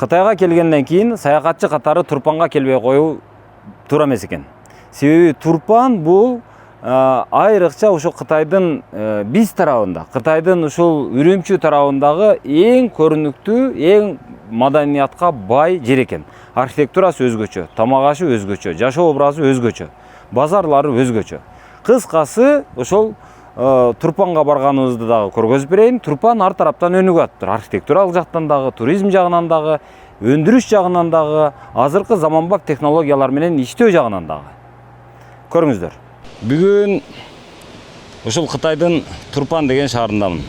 Кытайга келгенден кийин саякатчы катары Турпанга келбей коюу туура эмес экен. Себеби Турпан бул айрыкча ушул Кытайдын биз тарабында, Кытайдын ушул Үрүмчү тарабындагы эң көрүнүктүү, эң маданиятка бай жер экен. Архитектурасы өзгөчө, тамак ашы өзгөчө, жашоо образы өзгөчө, базарлары өзгөчө. Кыскасы ошол Турпанга барганыбызды дагы көргөзүп берейин. Турпан ар тараптан өнүгүп атыптыр. Архитектуралык жактан дагы, туризм жагынан дагы, өндүрүш жагынан дагы, азыркы заманбап технологиялар менен иштөө жагынан дагы. Көрүңүздөр. Бүгүн ушул Кытайдын Турпан деген шаарындамын.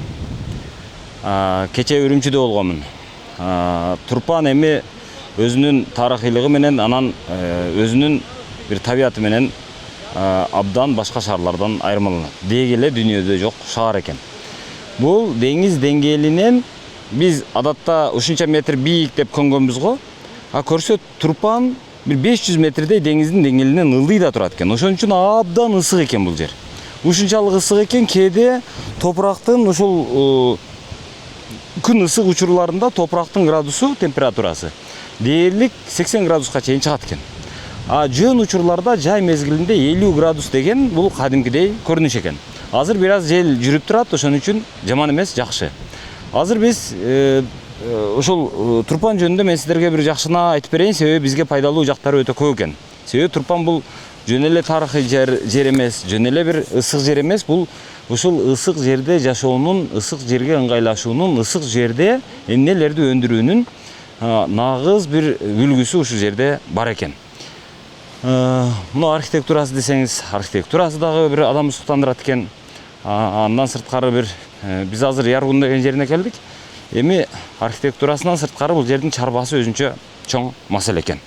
Кече Үрүмчүдө болгонмун. Турпан эми өзүнүн тарыхыйлыгы менен, анан өзүнүн бир табияты менен абдан башка шаарлардан айырмаланат. Деги эле дүйнөдө жок шаар экен. Бул деңиз деңгээлинен биз адатта ушунча метр бийик деп көнгөнбүз го. Көрсө Турпан бир 500 метрдей деңиздин деңгээлинен ылдый да турат экен. Ошон үчүн абдан ысык экен бул жер. Ушунчалык ысык экен, кээде топурактын ушул күн ысык учурларында топурактын градусу, температурасы дээрлик 80 градуска чейин чыгат экен. Жөн учурларда жай мезгилинде 50 градус деген бул кадимкидей көрүнүш экен. Азыр бир аз жел жүрүп турат, ошон үчүн жаман эмес, жакшы. Азыр биз ушул Турпан жөнүндө мен сиздерге бир жакшына айтып берейин, себеби бизге пайдалуу жактары өтө көп экен. Себеби Турпан бул жөн эле тарыхый жер эмес, жөн эле бир ысык жер эмес, бул ушул ысык жерде жашоонун, ысык жерге ыңгайлашуунун, ысык жерде эмнелерди өндүрүүнүн нагыз бир үлгүсү ушул жерде бар экен. Мына архитектурасы десеңиз, архитектурасы дагы бир адамды суктандырат экен. Андан сырткары бир биз азыр Яргун деген жерине келдик. Эми архитектурасынан сырткары бул жердин чарбасы өзүнчө чоң маселе экен.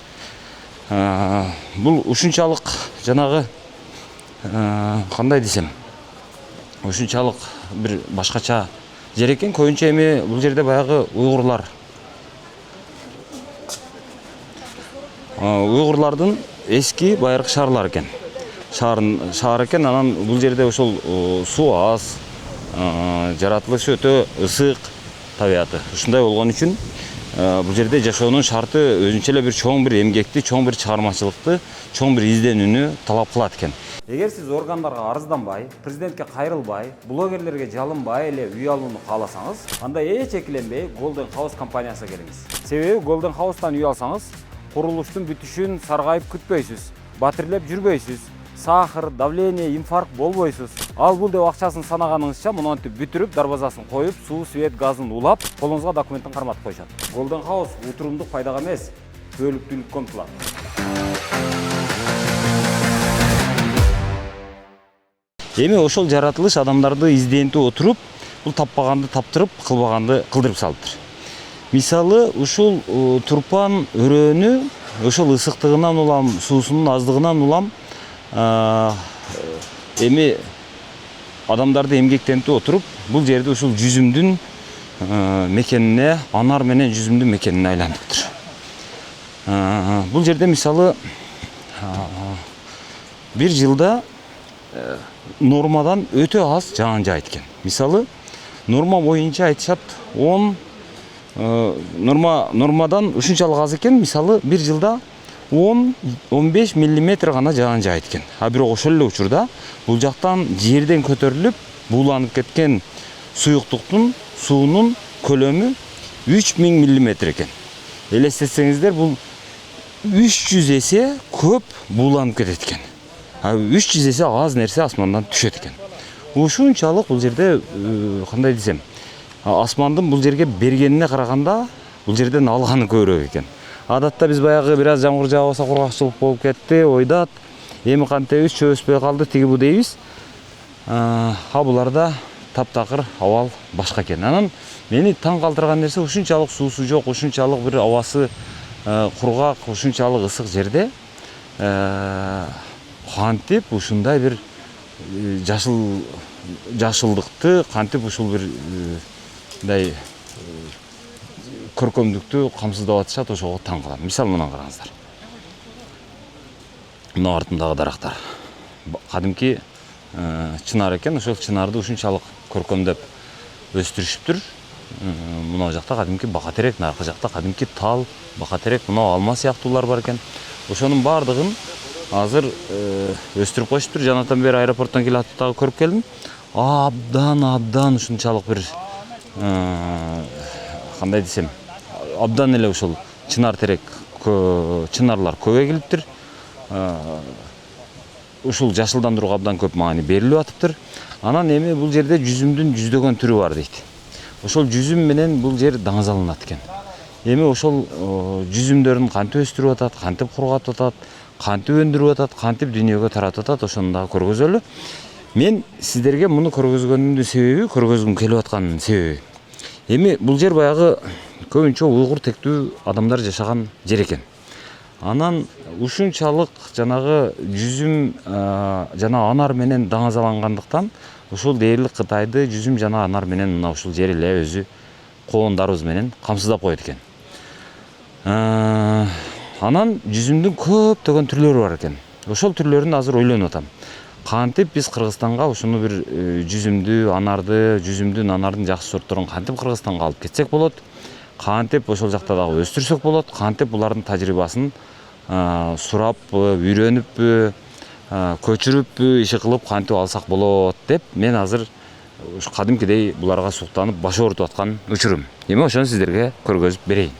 Бул ушунчалык жанагы кандай десем, ушунчалык бир башкача жер экен. Көбүнчө эми бул жерде баягы уйгурлардын эски байыркы шаарлар экен. Шаар экен, анан бул жерде ошол суу аз, жаратылышы өтө ысык табияты. Ушундай болгон үчүн бул жерде жашоонун шарты өзүнчө эле бир чоң бир эмгекти, чоң бир чыгармачылыкты, чоң бир изденүүнү талап кылат экен. Эгер сиз органдарга арызданбай, президентке кайрылбай, блогерлерге жалынбай эле үй алууну кааласаңыз, анда эч экиленбей Golden House компаниясына келиңиз. Себеби Golden House'тан үй алсаңыз, курулуштун бүтүшүн саргайып күтпөйсүз, батирлеп жүрбөйсүз, сахар, давление, инфаркт болбойсуз. Ал бул деп акчасын санаганыңызча монтип бүтүрүп, дарбазасын коюп, суу, свет, газын улап, колуңузга документтин карматып коюшат. Golden House утурумдук пайдага эмес, бөлүктүүлүккө умтулат. Эми ошол жаратылыш адамдарды издентип отуруп, бул таппаганды таптырып, кылбаганды кылдырып салыптыр. Мисалы, ушул Турпан өрөөнү ошол ысыктыгынан улам, суусунун аздыгынан улам эми адамдарды эмгектентип отуруп, бул жерди ушул жүзүмдүн мекенине, анар менен жүзүмдүн мекенине айландырыптыр. Бул жерде мисалы бир жылда нормадан өтө аз жаан жаайт экен. Мисалы, норма боюнча айтышат 10 нормадан ушунчалык аз экен. Мисалы, бир жылда 10-15 миллиметр гана жаан жаайт экен. Бирок ошол эле учурда бул жактан жерден көтөрүлүп, бууланып кеткен суюктуктун, суунун көлөмү 3000 миллиметр экен. Элестетсеңиздер, бул 300 эсе көп бууланып кетет экен. 300 эсе аз нерсе асмандан түшөт экен. Ушунчалык бул жерде кандай десем, асмандын бул жерге бергенине караганда бул жерден алганы көбүрөөк экен. Адатта биз баягы бир аз жамгыр жаабаса кургакчылык болуп кетти, ойдат, эми кантебиз, чөө өспөй калды, тиги бу дейбиз. Буларда таптакыр абал башка экен. Анан мени таң калтырган нерсе, ушунчалык суусу жок, ушунчалык бир абасы кургак, ушунчалык ысык жерде кантип ушундай бир жашылдыкты, кантип ушул бир мындай көркөмдүктү камсыздап атышат, ошого таң калам. Мисалы, мына караңыздар. Мына артымдагы дарактар кадимки чынар экен. Ошол чынарды ушунчалык көркөмдөп өстүрүшүптүр. мына жакта кадимки бака терек, наркы жакта кадимки тал, бака терек, мына алма сыяктуулар бар экен. Ошонун бардыгын азыр өстүрүп коюшуптур. Жанатан бери аэропорттон келип дагы көрүп келдим. Абдан ушунчалык бир кандай десем, абдан эле ушул чынар терек, чынарлар көп эгилиптир. Ушул жашылдандырууга абдан көп маани берилип атыптыр. Анан эми бул жерде жүзүмдүн жүздөгөн түрү бар дейт. Ошол жүзүм менен бул жер даңазаланат экен. Эми ошол жүзүмдөрүн кантип өстүрүп атат, кантип кургатып атат, кантип өндүрүп атат, кантип дүйнөгө таратып атат, ошону дагы көргөзөлү. Мен сиздерге муну көргөзгөнүмдүн себеби, көргөзгүм келип атканын себеби. Эми бул жер баягы көбүнчө уйгур тектүү адамдар жашаган жер экен. Анан ушунчалык жанагы жүзүм жана анар менен даңазалангандыктан ушул дээрлик Кытайды жүзүм жана анар менен мына ушул жер эле өзү коондарыбыз менен камсыздап коет экен. Анан жүзүмдүн көптөгөн түрлөрү бар экен. Ошол түрлөрүн азыр ойлонуп атам. Кантип биз Кыргызстанга ушуну бир жүзүмдү, анарды, жүзүмдүн, анардын жакшы сортторун кантип Кыргызстанга алып кетсек болот? Кантип ошол жакта дагы өстүрсөк болот? Кантип булардын тажрыйбасын сурап, үйрөнүп, көчүрүп, иши кылып кантип алсак болот деп мен азыр ушу кадимкидей буларга суктанып баш оорутуп аткан учурум. Эми ошону сиздерге көргөзүп берейин.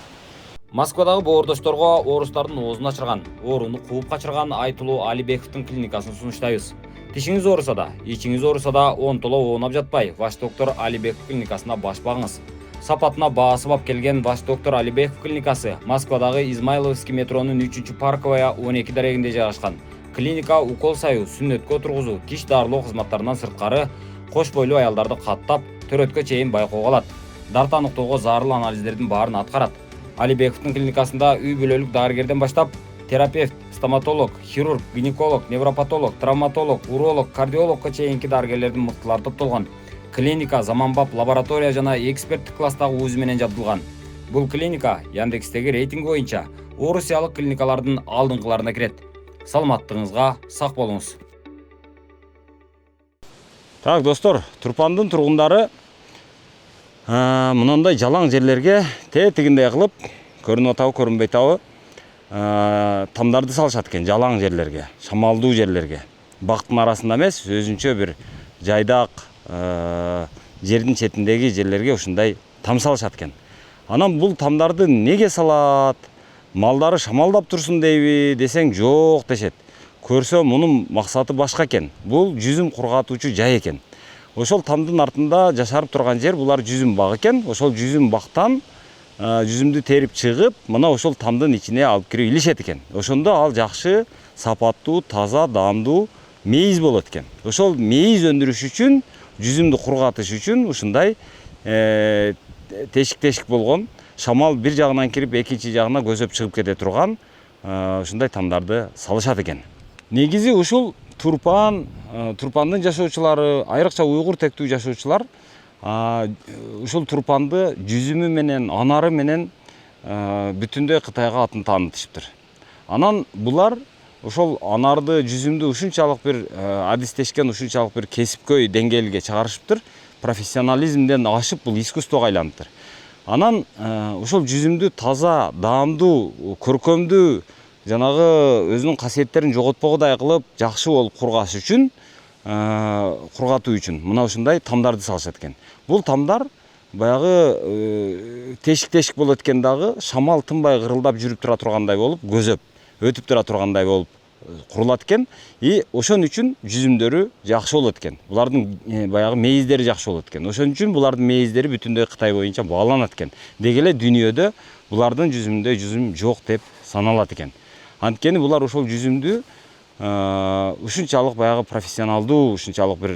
Москвадагы боордошторго оорустардын оозун ачырган, ооруну кууп качырган Айтылуу Алибековдун клиникасын сунуштайбыз. Тишиңиз ооруса да, ичиңиз ооруса да, онтоло оонап жатпай, Ваш доктор Алибеков клиникасына баш багыңыз. Сапатына баасы бап келген Ваш доктор Алибеков клиникасы Москвадагы Измайловский метронун 3-Парковая 12 дарегинде жайгашкан. Клиника укол саю, сүннөткө отургузуу, тиш дарылоо кызматтарынан сырткары кош бойлуу аялдарды каттап, төрөткө чейин байкоого алат. Дарт аныктоого зарыл анализдердин баарын аткарат. Алибековдун клиникасында үй бүлөлүк дарыгерден баштап терапевт, стоматолог, хирург, гинеколог, невропатолог, травматолог, уролог, кардиологко чейинки дарыгерлердин мыктылары топтолгон. Клиника заманбап лаборатория жана эксперттик класстагы УЗИ менен жабдылган. Бул клиника Яндекстеги рейтинг боюнча Орусиялык клиникалардын алдыңкыларына кирет. Саламаттыгыңызга сак болуңуз. Так, достор, Турпандын тургундары мынандай жалаң жерлерге тетигиндей кылып, көрүнүп атабы, көрүнбөй атабы, тамдарды салышат экен, жалаң жерлерге, шамалдуу жерлерге. Бактын арасында эмес, өзүнчө бир жайдак жердин четиндеги жерлерге ушундай там салышат экен. Анан бул тамдарды неге салат? Малдары шамалдап турсун дейби десең, жок дешет. Көрсө мунун максаты башка экен. Бул жүзүм кургатуучу жай экен. Ошол тамдын артында жашарып турган жер булар жүзүм бак экен. Ошол жүзүм бактан жүзүмдү терип чыгып, мына ошол тамдын ичине алып кирип илишет экен. Ошондо ал жакшы, сапаттуу, таза, даамдуу мейиз болот экен. Ошол мейиз өндүрүш үчүн, жүзүмдү кургатыш үчүн ушундай тешик болгон, шамал бир жагынан кирип, экинчи жагына көзөп чыгып кете турган ушундай тамдарды салышат экен. Негизи ушул турпандын жашоочулары, айрыкча уйгур тектүү жашоочулар ушул турпанды жүзүмү менен, анары менен бүтүндөй Кытайга атын таанытышыптыр. Анан булар ошол анарды, жүзүмдү ушунчалык бир адистешкен, ушунчалык бир кесипкөй деңгээлге чыгарышыптыр. Профессионализмден ашып бул искусствого айланыптыр. Анан ошол жүзүмдү таза, даамдуу, көркөмдүү, жанагы өзүнүн касиеттерин жоготпогудай кылып, жакшы болуп кургаш үчүн, кургатуу үчүн мына ушундай тамдарды салышат экен. Бул тамдар баягы тешик болот экен дагы, шамал тынбай кырылдап жүрүп тура тургандай болуп, көзөп өтүп тура тургандай болуп курулат экен. И ошон үчүн жүзүмдөрү жакшы болот экен. Булардын баягы мейиздери жакшы болот экен. Ошон үчүн булардын мейиздери бүтүндөй Кытай боюнча бааланат экен. Деги эле дүйнөдө булардын жүзүмүндөй жүзүм жок деп саналат экен. Анткени булар ошол жүзүмдү ушунчалык баягы профессионалдуу, ушунчалык бир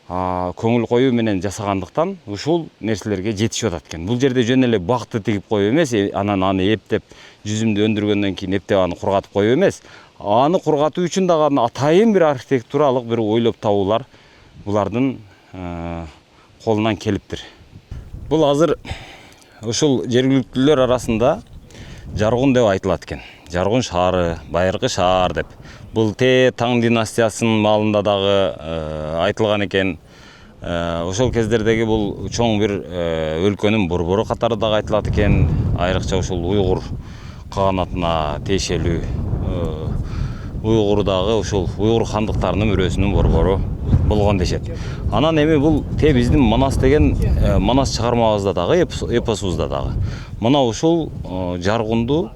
көңүл коюу менен жасагандыктан ушул нерселерге жетишип атат экен. Бул жерде жөн эле бакты тигип коюу эмес, анан аны эптеп жүзүмдү өндүргөндөн кийин эптеп аны кургатып коюу эмес. Аны кургатуу үчүн дагы атайын бир архитектуралык бир ойлоп табуулар булардын колунан келиптир. Бул азыр ушул жергиликтүүлөр арасында Жаргун деп айтылат экен. Жаргун шаары, байыркы шаар деп. Бул Таң династиясынын маалында дагы айтылган экен. Ошол кездердеги бул чоң бир өлкөнүн борбору катары дагы айтылат экен. Айрыкча ушул уйгур каганатына тиешелүү уйгурдагы ушул уйгур хандыктарынын өрөөсүнүн борбору болгон дешет. Анан эми бул биздин Манас деген Манас чыгармабызда дагы эпосубузда дагы мына ушул Жаргунду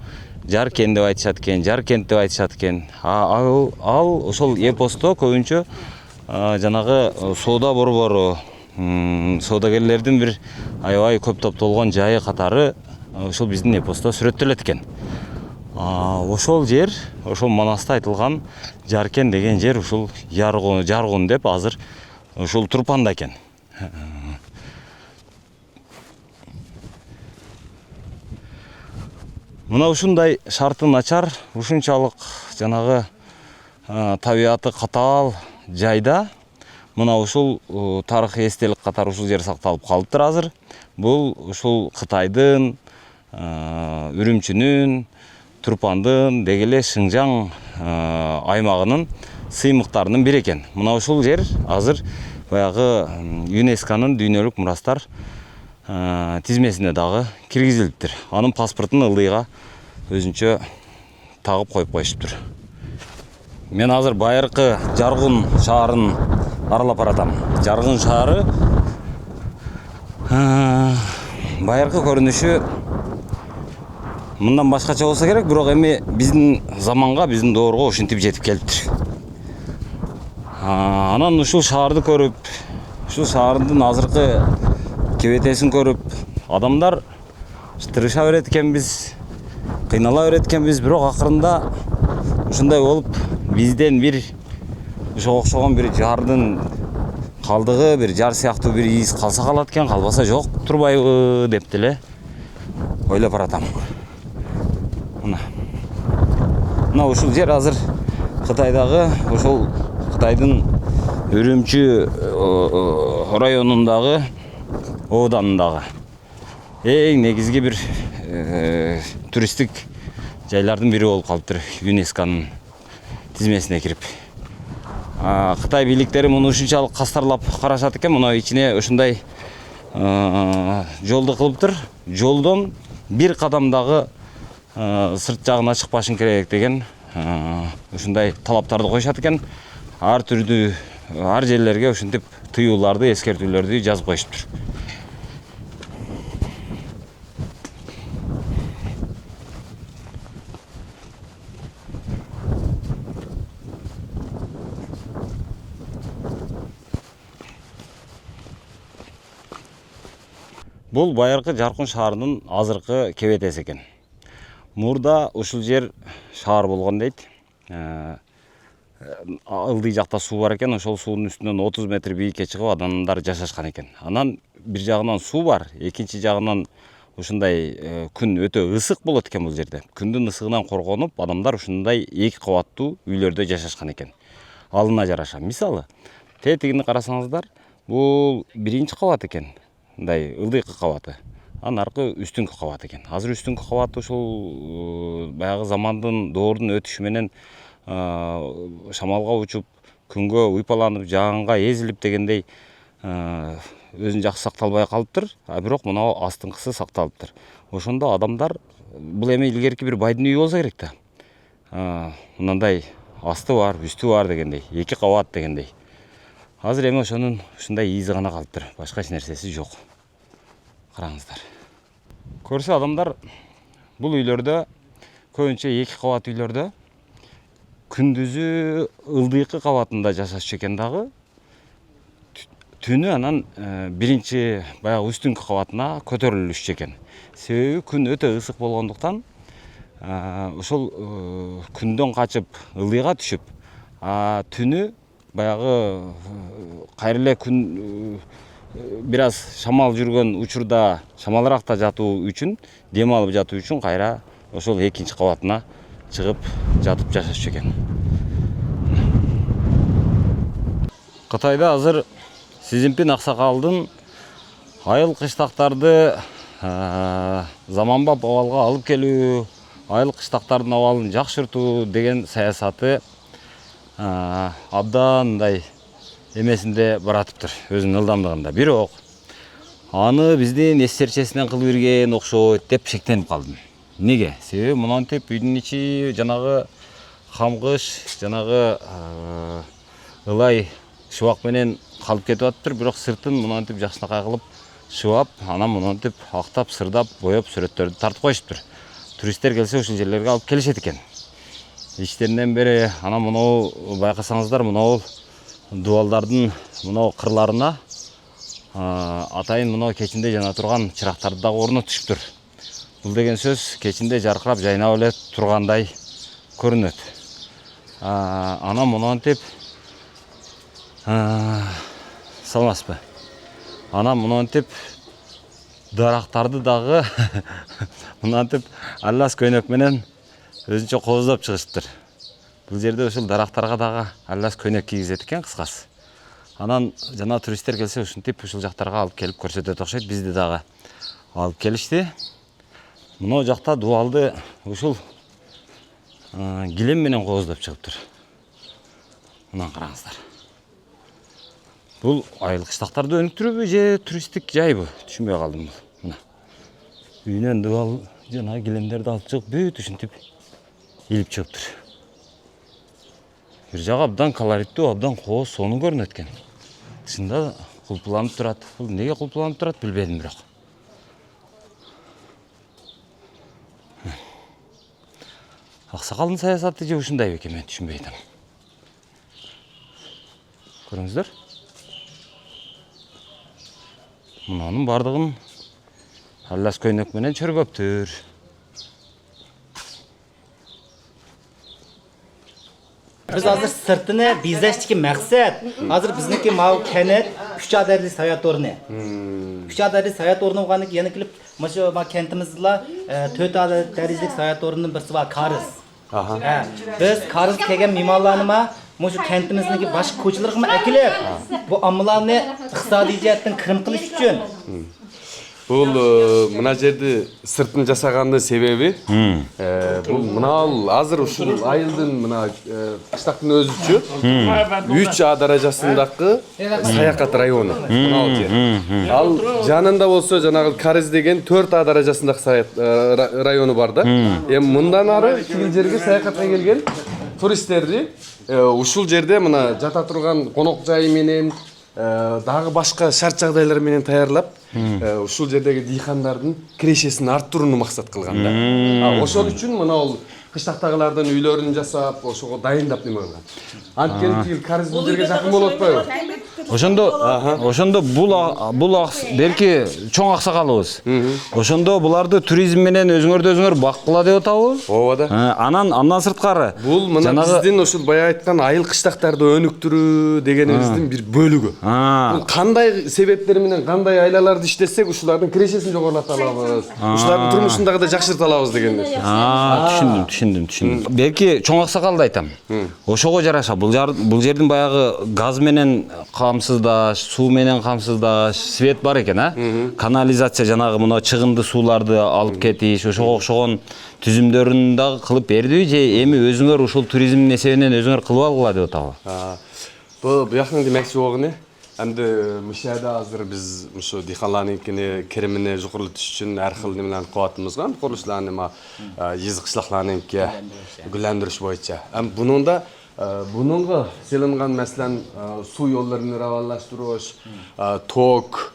Жаркен деп айтышат экен, Жаркент деп айтышат экен. Ал ошол эпосто көбүнчө жанагы соода борбору, соодагерлердин бир аябай көп топтолгон жайы катары ошол биздин эпосто сүрөттөлөт экен. Ошол жер, ошол Манаста айтылган Жаркен деген жер ушул Жаргун деп азыр ушул Турпанда экен. Мына ушундай шарты начар, ушунчалык жанагы табиаты катаал жайда мына ушул тарыхый эстелик катары ушул жер сакталып калыптыр азыр. Бул ушул Кытайдын, Үрүмчүнүн, Турпандын, деги эле Шыңжаң аймагынын сыймыктарынын бири экен. Мына ушул жер азыр баягы ЮНЕСКОнун дүйнөлүк мурастар тизмесине дагы киргизилиптир. Анын паспортун ылдыйга өзүнчө тагып коюп коюшуптур. Мен азыр байыркы Жаргун шаарын аралап баратам. Жаргун шаары байыркы көрүнүшү мындан башкача болсо керек, бирок эми биздин заманга, биздин доорго ушинтип жетип келиптир. Анан ушул шаарды көрүп, ушул шаардын азыркы кебетесин көрүп, адамдар тырыша берет экенбиз, кыйнала берет экенбиз, бирок акырында ушундай болуп бизден бир ошого окшогон бир жардын калдыгы, бир жар сыяктуу бир из калса калат экен, калбаса жок турбайбы деп деле ойлоп баратам. Мына ушул жер азыр Кытайдагы, ошол Кытайдын Үрүмчү районундагы ооданындагы эң негизги бир туристтик жайлардын бири болуп калыптыр, ЮНЕСКОнун тизмесине кирип. Кытай бийликтери муну ушунчалык кастарлап карашат экен. Мына ичине ушундай жолду кылыптыр. Жолдон бир кадамдагы сырт жагына чыкпашың керек деген ушундай талаптарды коюшат экен. Ар түрдүү, ар жерлерге ушинтип тыюуларды, эскертүүлөрдү жазып коюшуптур. Бул байыркы Жаркун шаарынын азыркы кебетеси экен. Мурда ушул жер шаар болгон дейт. Ылдый жакта суу бар экен, ошол суунун үстүнөн 30 метр бийикке чыгып адамдар жашашкан экен. Анан бир жагынан суу бар, экинчи жагынан ушундай күн өтө ысык болот экен бул жерде. Күндүн ысыгынан коргонуп, адамдар ушундай эки кабаттуу үйлөрдө жашашкан экен. Алына жараша. Мисалы, тетигини карасаңыздар, бул биринчи кабат экен. Мындай ылдыйкы кабаты. Анын аркы үстүңкү кабат экен. Азыр үстүңкү кабаты ушул баягы замандын доордун өтүшү менен шамалга учуп, күнгө уйпаланып, жаганга эзилип дегендей өзүн жакшы сакталбай калыптыр. Бирок мына астыңкысы сакталыптыр. Ошондо адамдар, бул эми илгерки бир байдын үйү болсо керек да. Мындай асты бар, үстү бар дегендей, эки кабат дегендей. Азыр эми ошонун ушундай изи гана калыптыр. Башка эч нерсеси жок. Караңыздар. Көрсө адамдар бул үйлөрдө, көбүнчө эки кабат үйлөрдө күндүзү ылдыйкы кабатында жашашчу экен дагы. Түнү анан биринчи баягы үстүңкү кабатына көтөрүлүшчү экен. Себеби күн өтө ысык болгондуктан ошол күндөн качып ылдыйга түшүп, түнү баягы кайра эле күн бир аз шамал жүргөн учурда шамалыракта жатуу үчүн, дем алып жатуу үчүн кайра ошол экинчи кабатына чыгып жатып жашашчу экен. Кытайда азыр Си Цзиньпин аксакалдын айыл кыштактарды заманбап абалга алып келүү, айыл кыштактардын абалын жакшыртуу деген саясаты абдан мындай эмесинде баратыптыр, өзүнүн ылдамдыгында. Бирок аны биздин эс серчесинен кылып берген окшойт деп шектенип калдым. Неге? Себеби мынантип үйдүн ичи жанагы камгыш, жанагы ылай шыбак менен калып кетип атыптыр, бирок сыртын мынантип жакшынакай кылып шыбап, анан мынантип актап, сырдап, боеп сүрөттөрдү тартып коюшуптур. Туристтер келсе ушул жерлерге алып келишет экен. İçlerinden beri ana bunu baykasanızlar bunu duvallardın bunu kırlarına atayın bunu keçinde jana turgan çıraqtарды да орнотушуптур. Бул деген сөз keçinde жаркырап жайнап эле тургандай көрүнөт. Ана мынантип салмаспы. Ана мынантип дарактарды дагы мынантип аллас көйнөк менен өзүнчө кооздоп чыгыштыр. Бул жерде ушул дарактарга дагы аллас көйнөк кийгизет экен кыскасы. Анан жана туристтер келсе ушинтип ушул жактарга алып келип көрсөтөт окшойт. Бизди дагы алып келишти. Мына жакта дубалды ушул килем менен кооздоп чыгыптыр. Мына караңыздар. Бул айыл кыштактарды өнүктүрүүбү же туристтик жайбы? Түшүнбөй калдым бул. Мына. Үйүнөн дубал жана килемдерди алып чыгып бүт ушинтип илип чыгыптыр. Бир жагы абдан колориттүү, абдан кооз, сонун көрүнөт экен. Тышында кулпуланып турат. Бул неге кулпуланып турат билбедим бирок. Аксакалдын саясаты же ушундай бекен, мен түшүнбөй атам. Көрүңүздөр. Мунунун бардыгын аллас көйнөк менен чөргөптүр. Biz hazır sırtını bizleştiki maksat. Hazır bizniki mav kenet 3 adadli sayat ornu. 3 adadli sayat ornu olganı yana kelip maşu kentimizde 4 adadli sayat ornunun birisi var Karız. Biz Karız kelgen mimarlarına maşu kentimizdeki başka koçalarına ekilip bu ammalarını iqtisadi jihatdan kirim qilish uchun Бул мына жерди сыртын жасаганын себеби бул мынал азыр ушул айылдын мына кыштактын өзүчө 3А даражасындагы саякат району мынал жер. Ал жанында болсо жанагы Карыз деген 4А даражасындагы району бар да. Эми мындан ары тигил жерге саякатка келген туристтерди ушул жерде мына жата турган конок жайы менен дагы башка шарт жагдайлар менен таярлап ушул жердеги дыйкандардын кирешесин арттырууну максат кылган да. Ошол үчүн мына ол кыштактагылардын үйлөрүн жасап, ошого дайындап неме кылган. Анткени тигил Карыз бул жерге жакын болуп атпайбы? Ошондо бул белки чоң аксакалыбыз. Ошондо буларды туризм менен өзүңөр баккыла деп атабы? Ооба да. Андан сырткары бул мына биздин ошол бая айткан айыл кыштактарды өнүктүрүү дегенибиздин бир бөлүгү. Бул кандай себептер менен кандай айлаларды иштесек ушулардын кирешесин жогорулата алабыз. Ушулардын турмушун дагы да жакшырта алабыз деген нерсе. Түшүндүм. Белки чоң аксакалды айтам. Ошого жараша бул жердин баягы газ менен камсыздаш, суу менен камсыздаш, свет бар экен, канализация жанагы мына чыгынды сууларды алып кетиш, ошого окшогон түзүмдөрүн дагы кылып берди же эми өзүңөр ушул туризмдин эсебинен өзүңөр кылып алгыла деп атабы? Бул буяктын демекчи болгону эмди мышада азыр биз ушу дыйканлардыкини керемине жукурлутуш үчүн ар кыл немелерди кылып атабыз го, курулушларны език кышлакларныкы гүлдөндүрүш боюнча. Бунунда bununla selingan mesela su yollarını ravallaştırış, tok,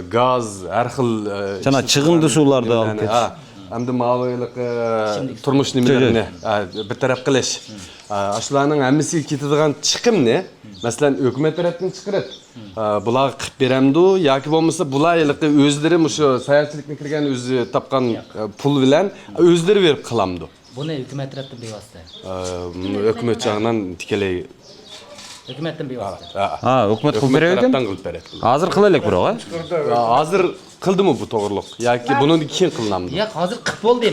gaz, her xil Jana çığındı sularda alıp ketiş. Hem de mağlayılık turmuş nimelerine bir taraf kılış. Aşılarının emmisi ketadigan çıkım ne? Mesela hükümet tarafından çıkırat. Bular qıp beremdi, yoki bo'lmasa bulaylık özleri muşu sayahatçılıkni kirgen özü tapkan pul bilen özleri verip kılamdı. Bunu hükümet tarafından bevasıta. Hükümet жағынан тикелей. Hükümetten bevasıta. Hükümet kılıp берет экен? Азыр кыла элек бирок, Азыр кылдымы бу тогурлук? Яки буну кийин кылынамды? Yok, hazır qıp boldu.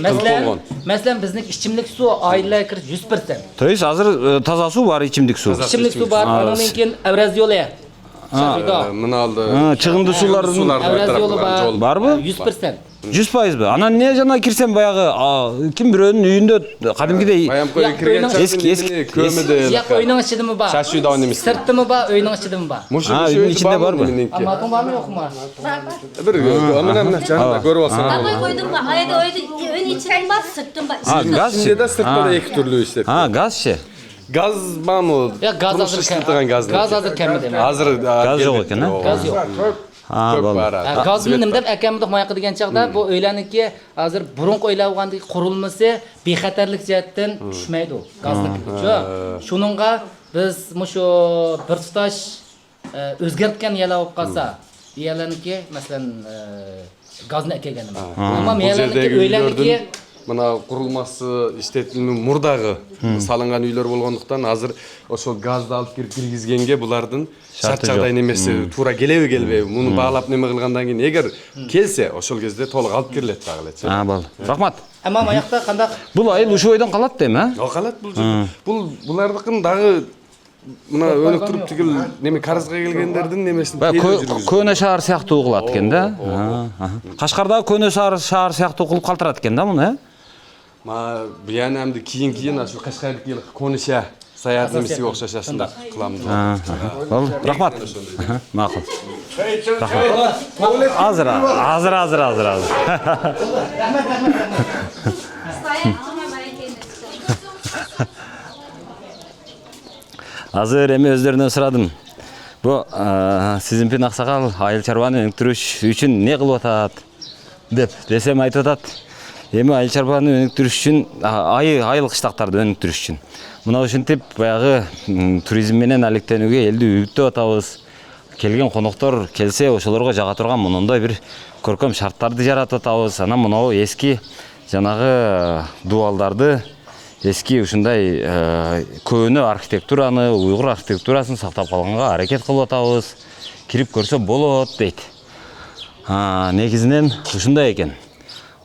Mesela bizning içimlik su aylarga kirish 100%. То есть азыр таза суу бар, ичимдик суу. İçimlik su var, ondan keyin Avraz yolu. Мына алды. Чыгынды суулардын Avraz yolu var. Барбы? 100%. 100%. Анан эмне жана кирсем баягы ким бирөөнүн үйүндө кадимкидей Баямкы кирген эски көмөдө. Жак ойнуң ичидеби ба? Шаш үйдө эмес. Сыртымы ба, ойнуң ичидеби ба? үйдүн ичинде барбы? Аматың бармы, жокму? Бир мына жанында көрүп алсаң. Ой койдум ба, айда ön içinden bas, sırtın bas. Газ Ичинде да сыртта да эки түрлүү иштеп. газчы. Газ бамы? Ya gaz hazır Işıtılgan gaz. Gaz hazır kemide mi? Азыр Газ жок экен, а? Gaz yok. Көп бар. Gaz bilim dep ekemde mayakı деген çağda bu öyləniki hazır burun qoyulğandı qurulması bexatarlik jihatdan düşmeydi o gazlık. Şununğa biz muşu bir tutaş özgertken yala olub qalsa, diyeleniki mesela gazını ekegenim. Ama meyeleniki öyləniki мына курулмасы иштетилүү мурдагы салынган үйлөр болгондуктан азыр ошол газды алып кирип киргизгенге булардын шарт жагдай немеси туура келеби келбеби муну баалап неме кылгандан кийин эгер келсе ошол кезде толук алып кирилет дагы элечи. Болду. Рахмат. ama mayakta kandaq Бул айыл ушул бойдон калат дейм, а? Калат бул булардыкын дагы мына өнүк туруп тигил неме карызга келгендердин немесин Көнө шаар сыяктуу кылат экен да. Кашкардагы көнө шаар сыяктуу кылып калтырат экен да муну, э? Буян әмді кейін ашу Қашқардық Коныша саят немесіге оқшашасында қыламыз. Бол, рахмат. Мақұл. Азыр. Азыр эми өздөрүнөн сурадым. Бу Сизимпин Аксакал айыл чарбаны өнүктүрүш үчүн эмне кылып атат деп десем айтып атат. Эми айыл чарбаны өнүктүрүш үчүн айыл кыштактарды өнүктүрүш үчүн. Мына ушинтип баягы туризм менен алектенүүгө элди үгүттөп атабыз. Келген коноктор келсе ошолорго жага турган мондай бир көркөм шарттарды жаратып атабыз. Анан мынау эски жанагы дубалдарды эски ушундай көөнө архитектураны, уйгур архитектурасын сактап калганга аракет кылып атабыз. Кирип көрсө болот дейт. Негизинен ушундай экен.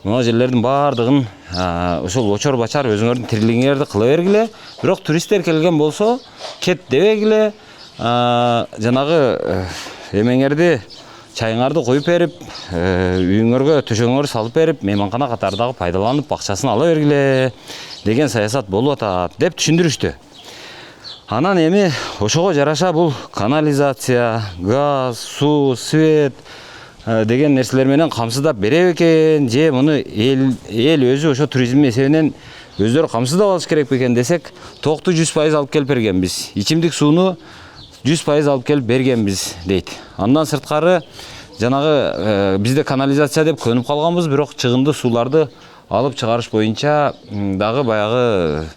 Мына жерлердин баардыгын ошол очор бачар өзүңөрдүн тирилигиңерди кыла бергиле. Бирок туристтер келген болсо кет дебегиле. Жанагы эмеңерди чайыңарды коюп берип, үйүңөргө төшөгүңөрдү салып берип, мейманкана катардагы пайдаланып бакчасын ала бергиле деген саясат болуп атат деп түшүндүрүштү. Анан эми ошого жараша бул канализация, газ, суу, свет деген нерселер менен камсыздап бере экен, же муну эл өзү ошо туризм эсебинен өздөрү камсыздап алыш керек бекен десек, токту 100% алып келип бергенбиз. Ичимдик сууну 100% алып келип бергенбиз дейт. Андан сырткары жанагы бизде канализация деп көнүп калганбыз, бирок чыгынды сууларды алып чыгарыш боюнча дагы баягы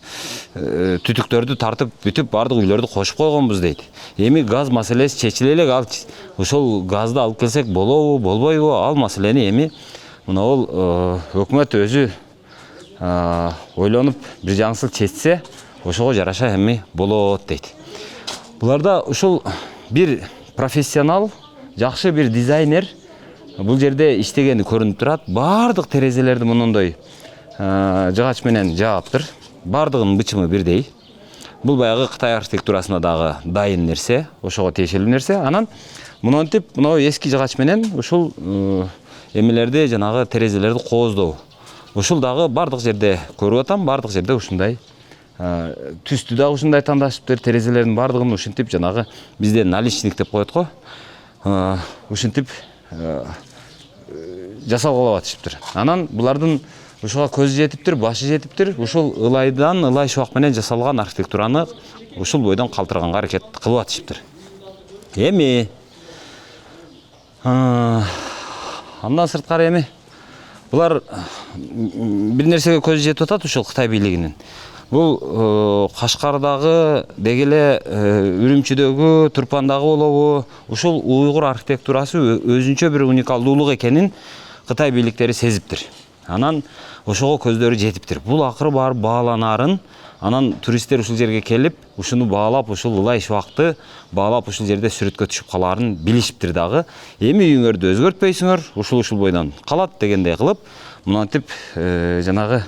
түтүктөрдү тартып бүтүп бардык үйлөрдү кошуп койгонбуз дейт. Эми газ маселеси чечиле элек, ал ошол газды алып келсек болобу, болбойбу? Ал маселени эми мына бул өкмөт өзү ойлонуп бир жаңсыл чечсе, ошого жараша эми болот дейт. Буларда ушул бир профессионал, жакшы бир дизайнер бул жерде иштегени көрүнүп турат. Бардык терезелерди мындай жыгач менен жааптыр. Бардыгынын бычымы бирдей. Бул баягы Кытай архитектурасына дагы дайын нерсе, ошого тиешелүү нерсе. Анан мынтип мына эски жыгач менен ушул эмелерди жанагы терезелерди кооздоо. Ушул дагы бардык жерде көрүп атам, бардык жерде ушундай түстү да ушундай тандашыптыр. Терезелердин бардыгын ушинтип жанагы бизде наличник деп коет го. Ушинтип жасалгылап атышыптыр. Анан булардын ушуга көзү жетиптир, башы жетиптир. Ушул ылайдан ылай шуак менен жасалган архитектураны ушул бойдон калтырганга аракет кылып атышыптыр. Эми андан сырткары эми булар бир нерсеге көзү жетип атат ушул Кытай бийлигинин. Бул Кашкардагы дегеле Үрүмчүдөгү, Турпандагы болобу, ушул уйгур архитектурасы өзүнчө бир уникалдуулук экенин Кытай бийликтери сезиптир. Анан ошого көздөрү жетиптир. Бул акыры барып бааланарын, анан туристтер ушул жерге келип, ушуну баалап, ушул ылай шуакты баалап, ушул жерде сүрөткө түшүп калаарын билишиптир дагы. Эми үйүңөрдү өзгөртпөйсүңөр, ушул бойдон калат дегендей кылып, мынтип жанагы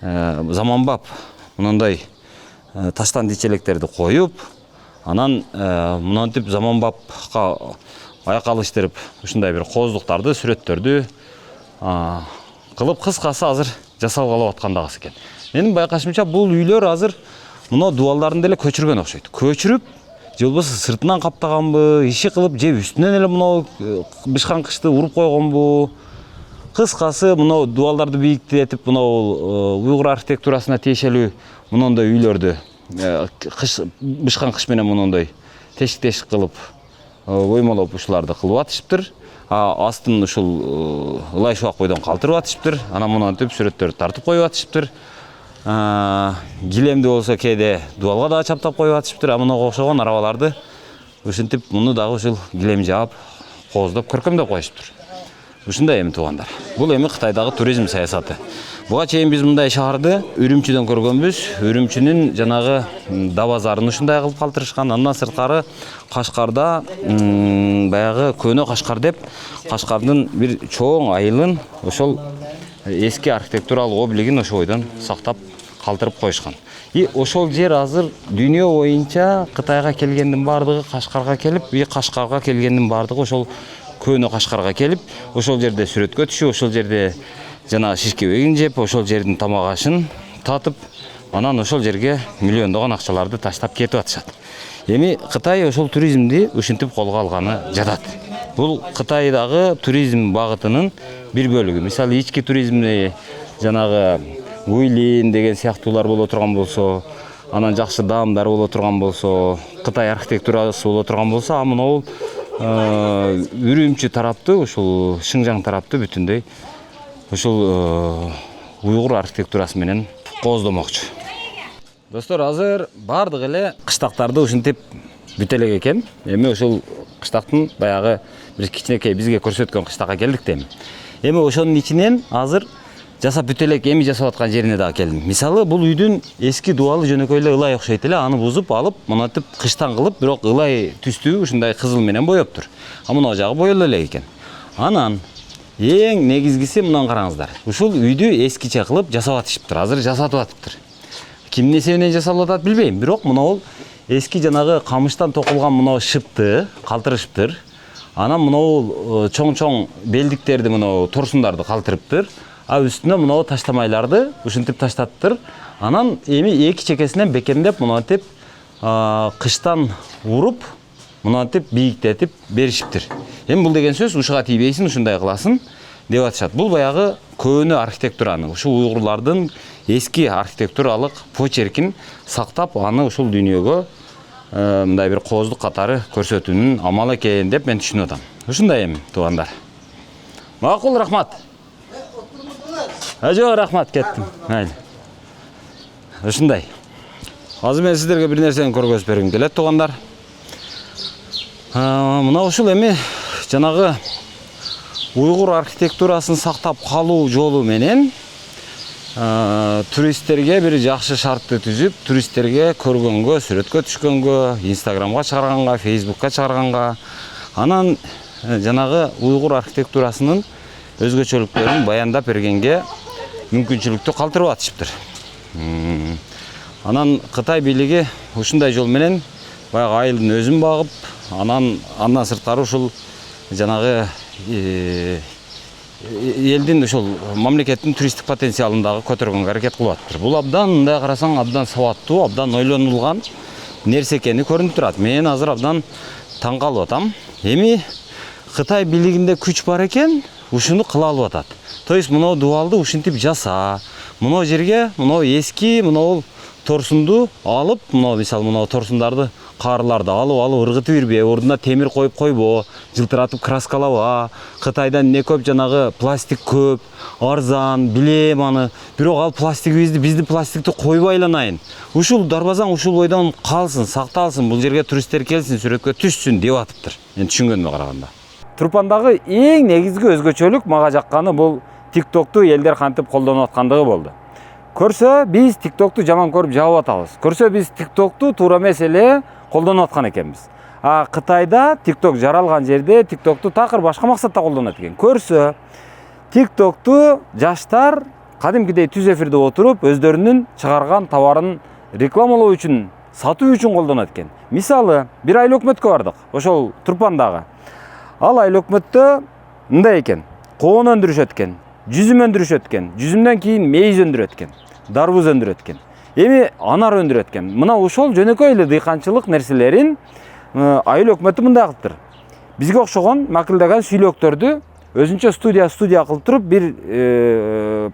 заманбап мындай таштан дичелектерди коюп, анан мынтип заманбапка аяк алыштырып, ушундай бир кооздуктарды, сүрөттөрдү кылып кыскасы азыр жасалгалы аткандагысы экен. Менин байкашымча бул үйлөр азыр мына дубалдарын деле көчүргөн окшойт. Көчүрүп, же болбосо сыртынан каптаганбы, иши кылып, же үстүнөн эле мына бышкан кышты уруп койгонбу. Кыскасы мына дубалдарды бийиктетип, мына уйгур архитектурасына тиешелүү мындай үйлөрдү бышкан кыш менен мындай тешик кылып, оймолоп ушуларды кылып атышыптыр. Астын ушул ылай шубак бойдон калтырып атышыптыр. Анан мынантип сүрөттөрдү тартып коюп атышыптыр. Килемди болсо кээде дубалга дагы чаптап коюп атышыптыр. Мынага окшогон арабаларды ушинтип муну дагы ушул килем жаап, кооздоп, көркөмдөп коюшуптур. Ушундай эми туугандар. Бул эми Кытайдагы туризм саясаты. Буга чейин биз мындай шаарды Үрүмчүдөн көргөнбүз. Үрүмчүнүн жанагы да базарын ушундай кылып калтырышкан. Андан сырткары Кашкарда баягы Көнө Кашкар деп, Кашкардын бир чоң айылын ошол эски архитектуралык облигин ошол бойдон сактап калтырып коюшкан. И ошол жер азыр дүйнө боюнча Кытайга келгендин бардыгы Кашкарга келип, Кашкарга келгендин бардыгы ошол Көнө Кашкарга келип, ошол жерде сүрөткө түшүп, ошол жерде жана шишкебегин жеп, ошол жердин тамак ашын татып, анан ошол жерге миллиондогон акчаларды таштап кетип атышат. Эми Кытай ошол туризмди ушинтип колго алганы жатат. Бул Кытайдагы туризм багытынын бир бөлүгү. Мисалы, ички туризмди жанагы Гуйлин деген сыяктуулар боло турган болсо, анан жакшы даамдар боло турган болсо, Кытай архитектурасы боло турган болсо, мына Үрүмчү тараптуу, ушул Шыңжаң тараптуу бүтүндөй ушул уйгур архитектурасы менен кооздомокчу. Достор, азыр бардык эле кыштактарды ушинтип бүтө элек экен. Эми ушул кыштактын баягы бир кичинекей бизге көрсөткөн кыштакка келдик да эми. Эми ошонун ичинен азыр жасап бүтө элек эми жасап аткан жерине дагы келдим. Мисалы, бул үйдүн эски дубалы жөнөкөй эле ылай окшойт эле, аны бузуп алып, мынатип кыштан кылып, бирок ылай түстүү ушундай кызыл менен боептур. Мына жагы боело элек экен. Анан эң негизгиси мынаны караңыздар. Ушул үйдү эскиче кылып жасап атышыптыр. Азыр жасатып атыптыр. Кимдин эсебинен жасалып атат билбейм, бирок мына эски жанагы камыштан токулган мына шыпты калтырышыптыр. Анан мына чоң-чоң белдиктерди, мына торсундарды калтырыптыр. Үстүнө мына таштамайларды ушинтип таштаттыр. Анан эми эки чекесинен бекемдеп мынантип кыштан уруп, мынантип бийиктетип беришиптир. Эми бул деген сөз ушуга тийбейсин, ушундай кыласың деп атышат. Бул баягы Көнө архитектураны, ушул уйгурлардын эски архитектуралык почеркин сактап, аны ушул дүйнөгө мындай бир кооздук катары көрсөтүүнүн амалы экен деп мен түшүнүп атам. Ушундай эми туугандар. Макул, рахмат. Жок, рахмат, кеттим. Майли. Ушундай. Азыр мен сиздерге бир нерсени көргөзүп бергим келет, туугандар. Мына ушул эми жанагы уйгур архитектурасын сактап калуу жолу менен туристтерге бир жакшы шартты түзүп, туристтерге көргөнгө, сүрөткө түшкөнгө, Инстаграмга чыгарганга, Фейсбукка чыгарганга, анан жанагы уйгур архитектурасынын өзгөчөлүктөрүн баяндап бергенге мүмкүнчүлүктү калтырып атышыптыр. Анан Кытай бийлиги ушундай жол менен баягы айылдын өзүн багып, андан сырткары ушул жанагы элдин ушул мамлекеттин туристтик потенциалын дагы көтөргөнгө аракет кылып атыптыр. Бул абдан мындай карасаң, абдан сабаттуу, абдан ойлонулган нерсе экени көрүнүп турат. Мен азыр абдан таң калып атам. Эми Кытай бийлигинде күч бар экен, ушуну кыла алып атат. То есть мына дубалды ушинтип жаса, мына жерге мына эски мына торсунду алып, мына мисалы мына торсундарды, каарларды алып ыргытып бербей, ордуна темир коюп койбо, жылтыратып краскалаба. Кытайда эмне көп, жанагы пластик көп, арзан, билем аны. Бирок ал пластигибизди, биздин пластикти койбой айланайын. Ушул дарбазаң ушул бойдон калсын, сакталсын, бул жерге туристтер келсин, сүрөткө түшсүн деп атыптыр. Мен түшүнгөнүмө караганда. Турпандагы эң негизги өзгөчөлүк мага жакканы бул TikTok'ту элдер кантип колдонуп аткандыгы болду. Көрсө биз TikTok'ту жаман көрүп жабып атабыз. Көрсө биз TikTok'ту туура эмес эле колдонуп аткан экенбиз. Кытайда TikTok жаралган жерде TikTok'ту такыр башка максатта колдонот экен. Көрсө TikTok'ту жаштар кадимкидей түз эфирде отуруп, өздөрүнүн чыгарган товарын рекламалоо үчүн, сатуу үчүн колдонот экен. Мисалы, бир айыл өкмөткө бардык, ошол Турпандагы. Ал айыл өкмөттө мындай экен, коон өндүрүшөт экен. жүзүм өндүрүшөт экен. Жүзүмдөн кийин мейиз өндүрөт экен. Дарбуз өндүрөт экен. Эми анар өндүрөт экен. Мына ошол жөнөкөй эле дыйканчылык нерселерин айыл өкмөтү мындай кылыптыр. Бизге окшогон макулдаган сүйлөктөрдү өзүнчө студия кылып туруп бир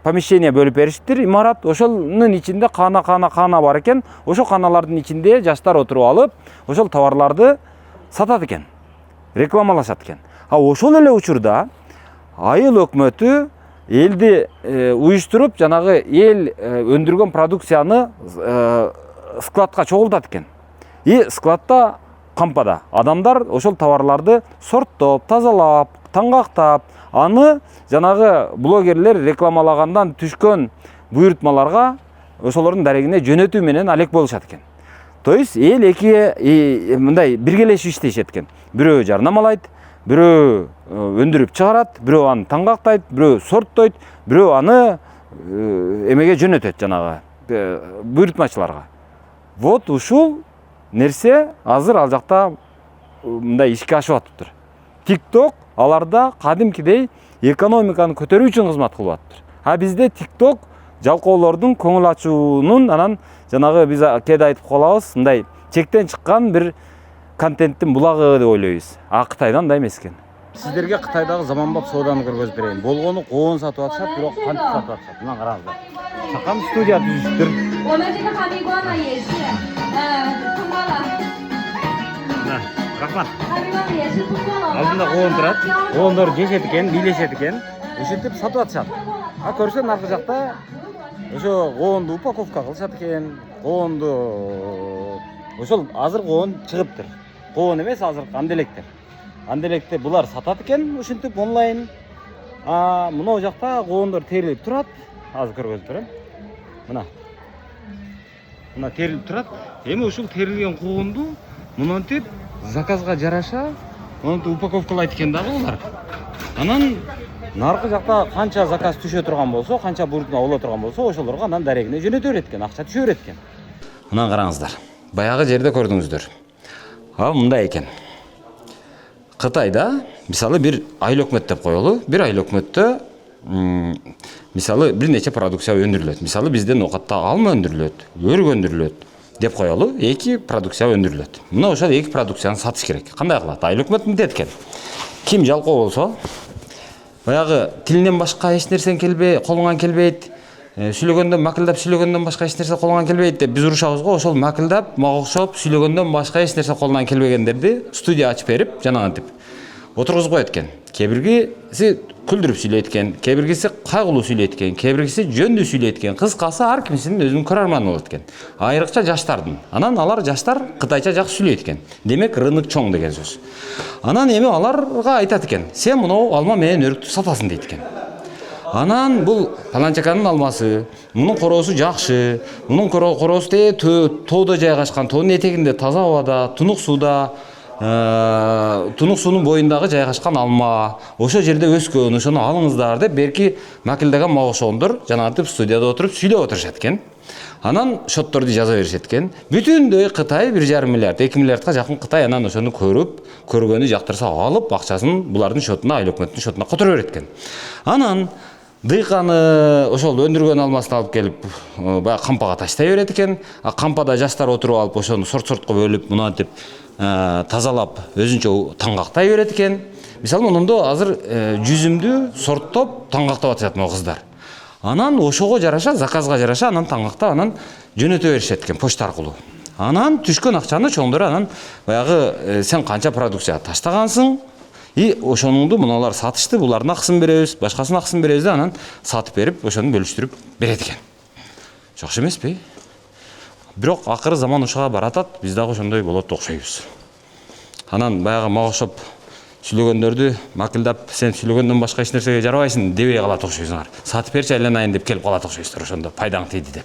помещение бөлүп бериштир, имарат. Ошонун ичинде кана бар экен. Ошол каналардын ичинде жаштар отуруп алып, ошол товарларды сатат экен. Рекламалашат экен. А ошол эле учурда айыл өкмөтү элди уюштуруп, жанагы эл өндүргөн продукцияны складка чогултат экен. И складта, кампада адамдар ошол товарларды сорттоп, тазалап, таңгактап, аны жанагы блогерлер рекламалагандан түшкөн буйрутмаларга ошолордун дарегине жөнөтүү менен алек болушат экен. То есть эл эки мындай биргелешип иштешет экен. Бирөө жарнамалайт, бирөө өндүрүп чыгарат, бирөө аны таңгактайт, бирөө сорттойт, бирөө аны эмеге жөнөтөт, жанагы буйрутмачыларга. Вот ушул нерсе азыр ал жакта мындай ишке ашып атыптыр. TikTok аларда кадимкидей экономиканы көтөрүү үчүн кызмат кылып атыптыр. А бизде TikTok жалкоолордун көңүл ачуунун, анан жанагы биз кээде айтып калабыз, мындай чектен чыккан бир контенттин булагы деп ойлойбуз. А Кытайда андай эмес экен. Сиздерге Кытайдагы заманбап сооданы көргөзүп берейин. Болгону коон сатып атышат, бирок кантип сатып атышат. Мына караңыздар. Чакан студия түзүштүр. Рахмат. Алдында коон турат. Коондор жешет экен, бийлешет экен. Ошентип сатып атышат. А көрсөң аркы жакта ошо коонду упаковка кылышат экен. Коонду ошол азыр коон чыгыптыр. Коон эмес, азыр анделектер. Анделекте булар сатат экен, ошентип онлайн. А мына жакта коондор терилип турат. Азыр көргөзүп берем. Мына терилип турат. Эми ушул терилген коонду мынтип заказга жараша мынтип упаковкалайт экен дагы булар. Анан наркы жакта канча заказ түшө турган болсо, канча буйрутма боло турган болсо, ошолорго анан дарегине жөнөтө берет экен, акча түшө берет экен. Мына караңыздар. Баягы жерде көрдүңүздөр. Мындай экен. Кытайда мисалы бир айыл өкмөт деп коелу. Бир айыл өкмөттө мисалы бир нече продукция өндүрүлөт. Мисалы бизден окатта алма өндүрүлөт, өрүк өндүрүлөт деп коелу. Эки продукция өндүрүлөт. Мына ошол эки продукцияны сатыш керек. Кандай кылат? Айыл өкмөт мынтет экен. Ким жалкоо болсо, баягы тилинен башка эч нерсен келбей, колуңан келбейт, сүйлөгөндөн макылдап сүйлөгөндөн башка эч нерсе колуңан келбейт деп биз урушабыз го. Ошол макылдап, мага окшоп сүйлөгөндөн башка эч нерсе колунан келбегендерди студия ачып берип, жанагынтип отургузуп коет экен. Кээ-биргиси күлдүрүп сүйлөйт экен, кээ-биргиси кайгылуу сүйлөйт экен, кээ-биргиси жөндүү сүйлөйт экен. Кыскасы ар кимисинин өзүнүн көрөрманы болот экен. Айрыкча жаштардын. Анан алар жаштар кытайча жакшы сүйлөйт экен. Демек рынок чоң деген сөз. Анан эми аларга айтат экен: "Сен мынау алма менен өрүктү сатасың" дейт экен. Анан бул паланчаканын алмасы, мунун короосу жакшы, мунун короосу тоодо жайгашкан, тоонун этегинде, таза абада, тунук сууда, тунук суунун боюндагы жайгашкан алма, ошол жерде өскөн, ошону алыңыздар деп берки макилдаган мага окшогондор жанагынтип студияда отуруп сүйлөп отурушат экен. Анан шотторду жаза беришет экен. Бүтүндөй Кытай 1,5 миллиард, 2 миллиардга жакын Кытай анан ошону көрүп, көргөнү жактырса алып, акчасын булардын шотуна, айыл өкмөттүн шотуна которо берет экен. Анан дыйканы ошол өндүргөн алмасын алып келип баягы кампага таштай берет экен. Кампада жаштар отуруп алып ошону сортко бөлүп, мынантип тазалап, өзүнчө таңгактай берет экен. Мисалы мунунда азыр жүзүмдү сорттоп таңгактап атышат могу кыздар. Анан ошого жараша, заказга жараша анан таңгактап, анан жөнөтө беришет экен почта аркылуу. Анан түшкөн акчаны чоңдору анан баягы сен канча продукция таштагансың, и ошонуңду муналар сатышты, булардын акысын беребиз, башкасынын акысын беребиз да анан сатып берип, ошону бөлүштүрүп берет экен. Жакшы эмеспи? Бирок акыры заман ушуга баратат, биз дагы ошондой болот окшойбуз. Анан баягы мага окшоп сүйлөгөндөрдү макылдап, сен сүйлөгөндөн башка эч нерсеге жарабайсың дебей калат окшойсуңар. Сатып берчи айланайын деп келип калат окшойсуздар, ошондо пайдаң тийди деп.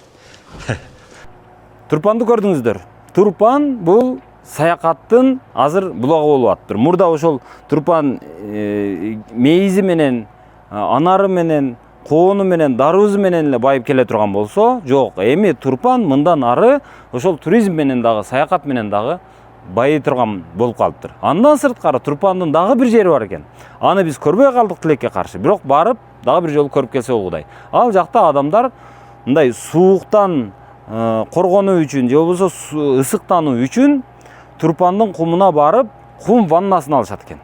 Турпанды көрдүңүздөр. Турпан бул саякаттын азыр булагы болуп атыптыр. Мурда ошол турпан мейизи менен, анары менен, коону менен, дарбузу менен эле байып келе турган болсо, жок, эми турпан мындан ары ошол туризм менен дагы, саякат менен дагы байый турган болуп калыптыр. Андан сырткары турпандын дагы бир жери бар экен. Аны биз көрбөй калдык тилекке каршы. Бирок барып дагы бир жолу көрүп келсе болгудай. Ал жакта адамдар мындай сууктан коргонуу үчүн же болбосо ысыктануу үчүн Турпандын кумуна барып, кум ваннасын алышат экен.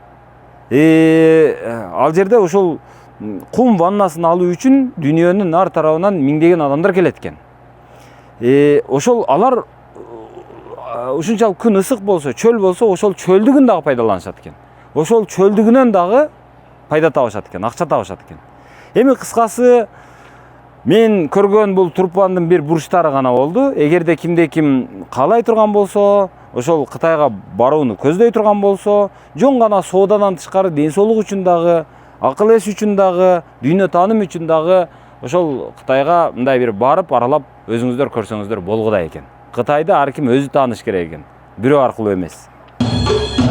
Ал жерде ошол кум ваннасын алуу үчүн дүйнөнүн ар тарабынан миңдеген адамдар келет экен. Ошол алар ушунчалык күн ысык болсо, чөл болсо, ошол чөлдүгүн дагы пайдаланышат экен. Ошол чөлдүгүнөн дагы пайда табышат экен, акча табышат экен. Эми кыскасы мен көргөн бул Турпандын бир бурчтары гана болду. Эгерде кимде ким каалай турган болсо, ошол Кытайга барууну көздөй турган болсо, жон гана соодадан тышкары ден соолук үчүн дагы, акыл эс үчүн дагы, дүйнө тааным үчүн дагы ошол Кытайга мындай бир барып аралап өзүңүздөр көрсөңүздөр болгудай экен. Кытайды ар ким өзү тааныш керек экен, бирөө аркылуу эмес.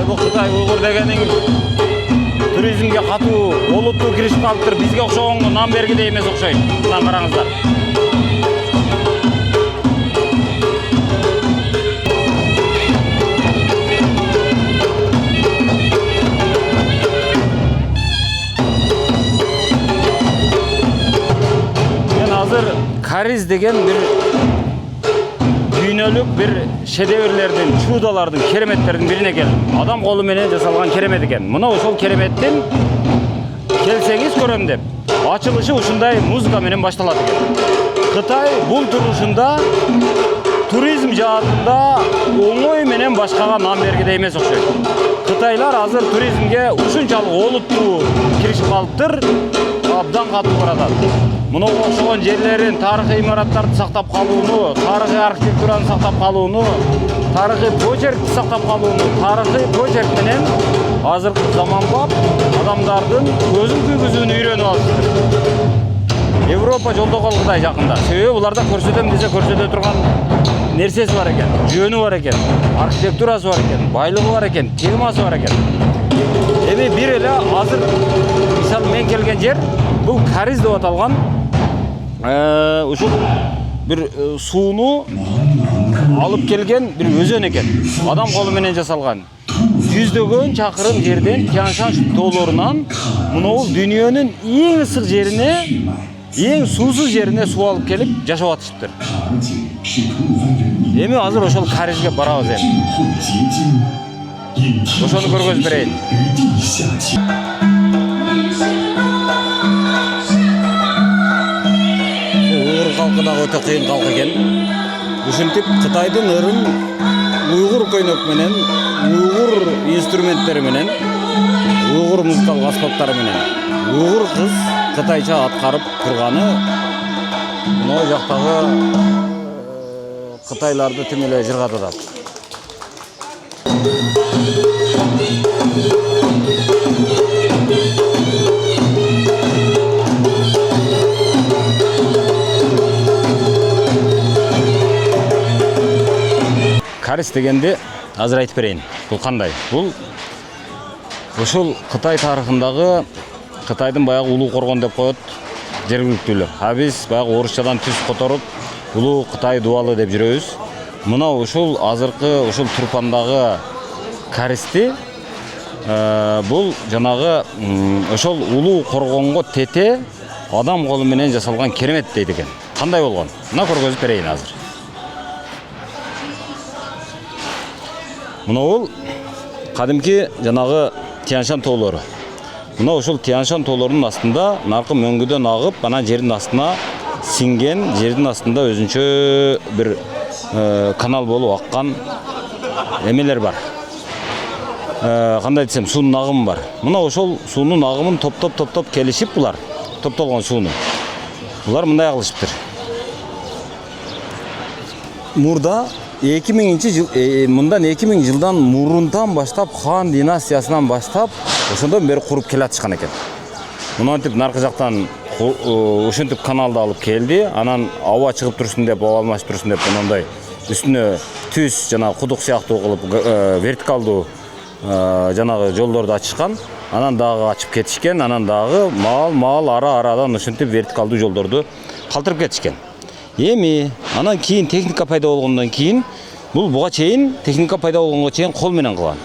Бул Кытай уйгур дегениң туризмге катуу олуттуу киришип калыптыр. Бизге окшогонго нан бергидей эмес окшойт. Мына караңыздар. Мен азыр кариз деген бир дүйнөлүк бир шедеврлердин, чудалардын, кереметтердин бирине келдим. Адам колу менен жасалган керемет экен. Мына ошол кереметтин келсеңиз көрөм деп, ачылышы ушундай музыка менен башталат экен. Кытай бул турушунда туризм жаатында оңой менен башкага нан бергидей эмес окшойт. Кытайлар азыр туризмге ушунчалык олуттуу киришип калыптыр, абдан катуу баратат. Мына окшогон жерлерин, тарыхый имараттарды сактап калууну, тарыхый архитектураны сактап калууну, тарыхый почеркти сактап калууну, тарыхый почерк менен азыркы заманбап адамдардын көзүн күйгүзүүнү үйрөнүп алыштыр. Европа жолдогон Кытай жакында. Себеби буларда көрсөтөм десе көрсөтө турган нерсеси бар экен, жөнү бар экен, архитектурасы бар экен, байлыгы бар экен, темасы бар экен. Эми бир эле азыр мисалы мен келген жер бул Кариз деп аталган ушул бир сууну алып келген бир өзөн экен. Адам колу менен жасалган. Жүздөгөн чакырым жерден Тянь-Шань тоолорунан мынау дүйнөнүн эң ысык жерине, эң суусуз жерине суу алып келип жашап атышыптыр. Эми азыр ошол Каризге барабыз эми. Ошону көргөзүп берейин. Уйгур калкы дагы өтө кыйын калк экен. Ушинтип Кытайдын ырын уйгур көйнөк менен, уйгур инструменттери менен, уйгур музыкалык аспаптары менен уйгур кыз кытайча аткарып турганы мына жактагы кытайларды тим эле жыргатат. Кариз дегенде азыр айтып берейин. Бул кандай? Бул ошол Кытай тарыхындагы Кытайдын баягы улуу коргон деп коет жергиликтүүлөр. А биз баягы орусчадан түз которуп улуу Кытай дубалы деп жүрөбүз. Мына ушул азыркы ушул Турпандагы Каризди бул жанагы ошол улуу коргонго тете адам колу менен жасалган керемет дейт экен. Кандай болгон? Мына көргөзүп берейин азыр. Мына бул кадимки жанагы Тянь-Шань тоолору. Мына ошол Тянь-Шань тоолорунун астында наркы мөңгүдөн агып, анан жердин астына синген, жердин астында өзүнчө бир канал болуп аккан эмелер бар. Кандай десем, суунун агымы бар. Мына ошол суунун агымын топтоп келишип булар, топтолгон сууну. Булар мындай кылышыптыр. Мурда 2000 жыл, мындан 2000 жылдан мурунтан баштап, хан династиясынан баштап, ошондон бери куруп келатышкан экен. Мынантип наркы жактан ушинтип каналды алып келди, анан аба чыгып турсун деп, аба алмашып турсун деп, мындай үстүнө түз жана кудук сыяктуу кылып вертикалдуу жанагы жолдорду ачышкан. Анан дагы ачып кетишкен, анан дагы мал ара-арадан ушинтип вертикалдуу жолдорду калтырып кетишкен. Эми анан кийин техника пайда болгондон кийин бул буга чейин техника пайда болгонго чейин кол менен кылган.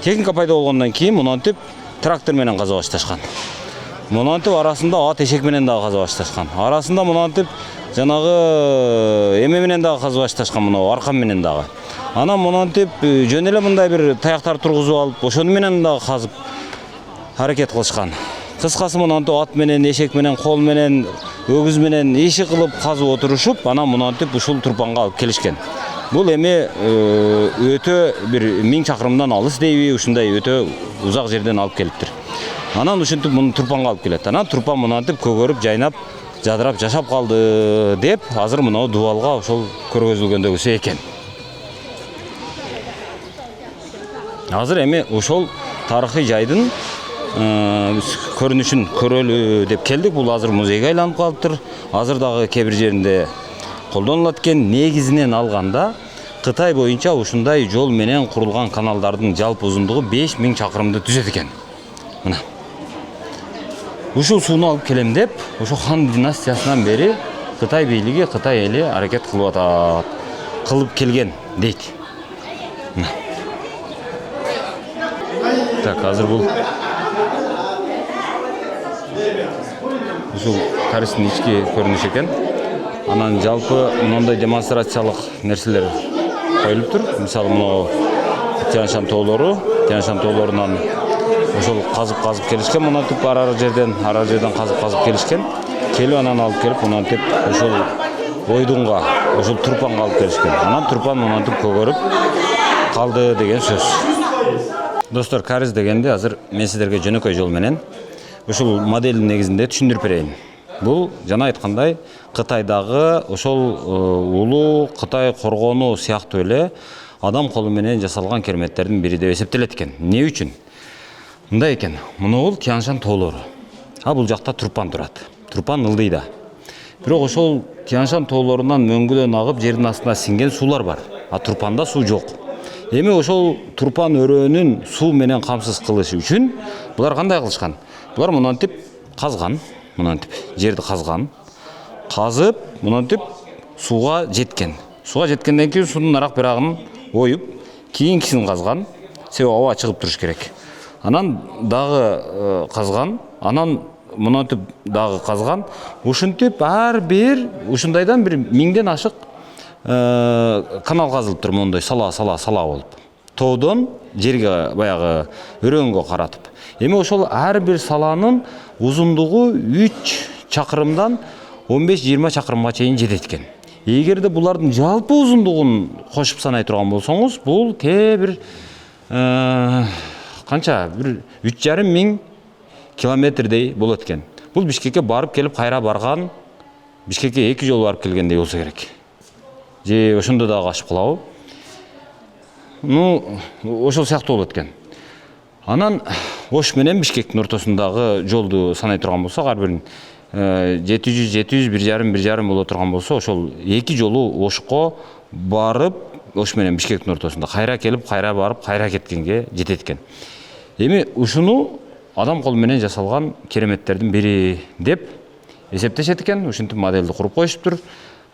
Техника пайда болгондон кийин мынантип трактор менен каза башташкан. Монантип арасында ат эшек менен дагы каза башташкан. Арасында монантип жанагы эме менен дагы каза башташкан, мына аркан менен дагы. Анан монантип жөн эле мындай бир таяктар тургузуп алып, ошону менен дагы казып аракет кылышкан. Кыскасы монантип ат менен, эшек менен, кол менен, өгүз менен иши кылып казып отурушуп, анан монантип ушул Турпанга алып келишкен. Бул эми өтө бир 1000 чакырымдан алыс дейби, ушундай өтө узак жерден алып келиптир. Анан ушинтип муну Турпанга алып келет. Анан Турпан монантип көгөрүп, жайнап, жадырап жашап калды деп азыр мына дубалга ошол көргөзүлгөндөгүсү экен. Азыр эми ошол тарыхый жайдын көрүнүшүн көрөлү деп келдик. Бул азыр музейге айланып калыптыр. Азыр дагы кээ бир жеринде колдонулат экен. Негизинен алганда Кытай боюнча ушундай жол менен курулган каналдардын жалпы узундугу 5000 чакырымды түзөт экен. Мына. Ушул сууну алып келем деп, ошо хан династиясынан бери Кытай бийлиги, Кытай эли аракет кылып атат. Кылып келген дейт. Мына. Так, азыр бул ушул Каристин ички көрүнүшү экен. Анан жалпы мындай демонстрациялык нерселер коюлуптур. Мисалы мына Тянь-Шань тоолорунан ошол казып келишкен, монантип ар жерден казып келишкен. Келип анан алып келип, монантип ошол ойдунга, ошол Турпанга алып келишкен. Анан Турпан монантип көгөрүп калды деген сөз. Достор, Кариз дегенде азыр мен сиздерге жөнөкөй жол менен ушул моделдин негизинде түшүндүрүп берейин. Бул жана айткандай Кытайдагы ошол улуу Кытай коргону сыяктуу эле адам колу менен жасалган кереметтердин бири деп эсептелет экен. Эмне үчүн? Мындай экен. Мына бул Тянь-Шань тоолору. А бул жакта Турпан турат. Турпан ылдыйда. Бирок ошол Тянь-Шань тоолорунан мөңгүдөн агып жердин астына сиңген суулар бар. А Турпанда суу жок. Эми ошол Турпан өрөөнүн суу менен камсыз кылышы үчүн булар кандай кылышкан? Булар монантип казган, монантип жерди казган. Казып, монантип сууга жеткен. Сууга жеткенден кийин суунун арак бирагын оюп, кийинкисин казган. Себеби аба чыгып туруш керек. Анан дагы казган, анан монантип дагы казган. Ушинтип ар бир ушундайдан бир 1000ден ашык канал казылыптыр, мондай сала болуп. Тоодон жерге баягы өрөөнгө каратып. Эми ошол ар бир саланын узундугу 3 чакырымдан 15-20 чакырымга чейин жетет экен. Эгерде булардын жалпы узундугун кошуп санай турган болсоңуз, бул бир канча? Бир 3500 километрдей болот экен. Бул Бишкекке барып келип кайра барган, Бишкекке 2 жолу барып келгендей болсо керек. Же ошондо дагы ашып калабы? Ошол сыяктуу болот экен. Анан Ош менен Бишкектин ортосундагы жолду санай турган болсок, ар бирин 700, 1,5 боло турган болсо, ошол 2 жолу Ошко барып, Ош менен Бишкектин ортосунда кайра келип, кайра барып, кайра кеткенге жетет экен. Эми ушуну адам колу менен жасалган кереметтердин бири деп эсептешет экен. Ушинтип моделди куруп коюшуптур.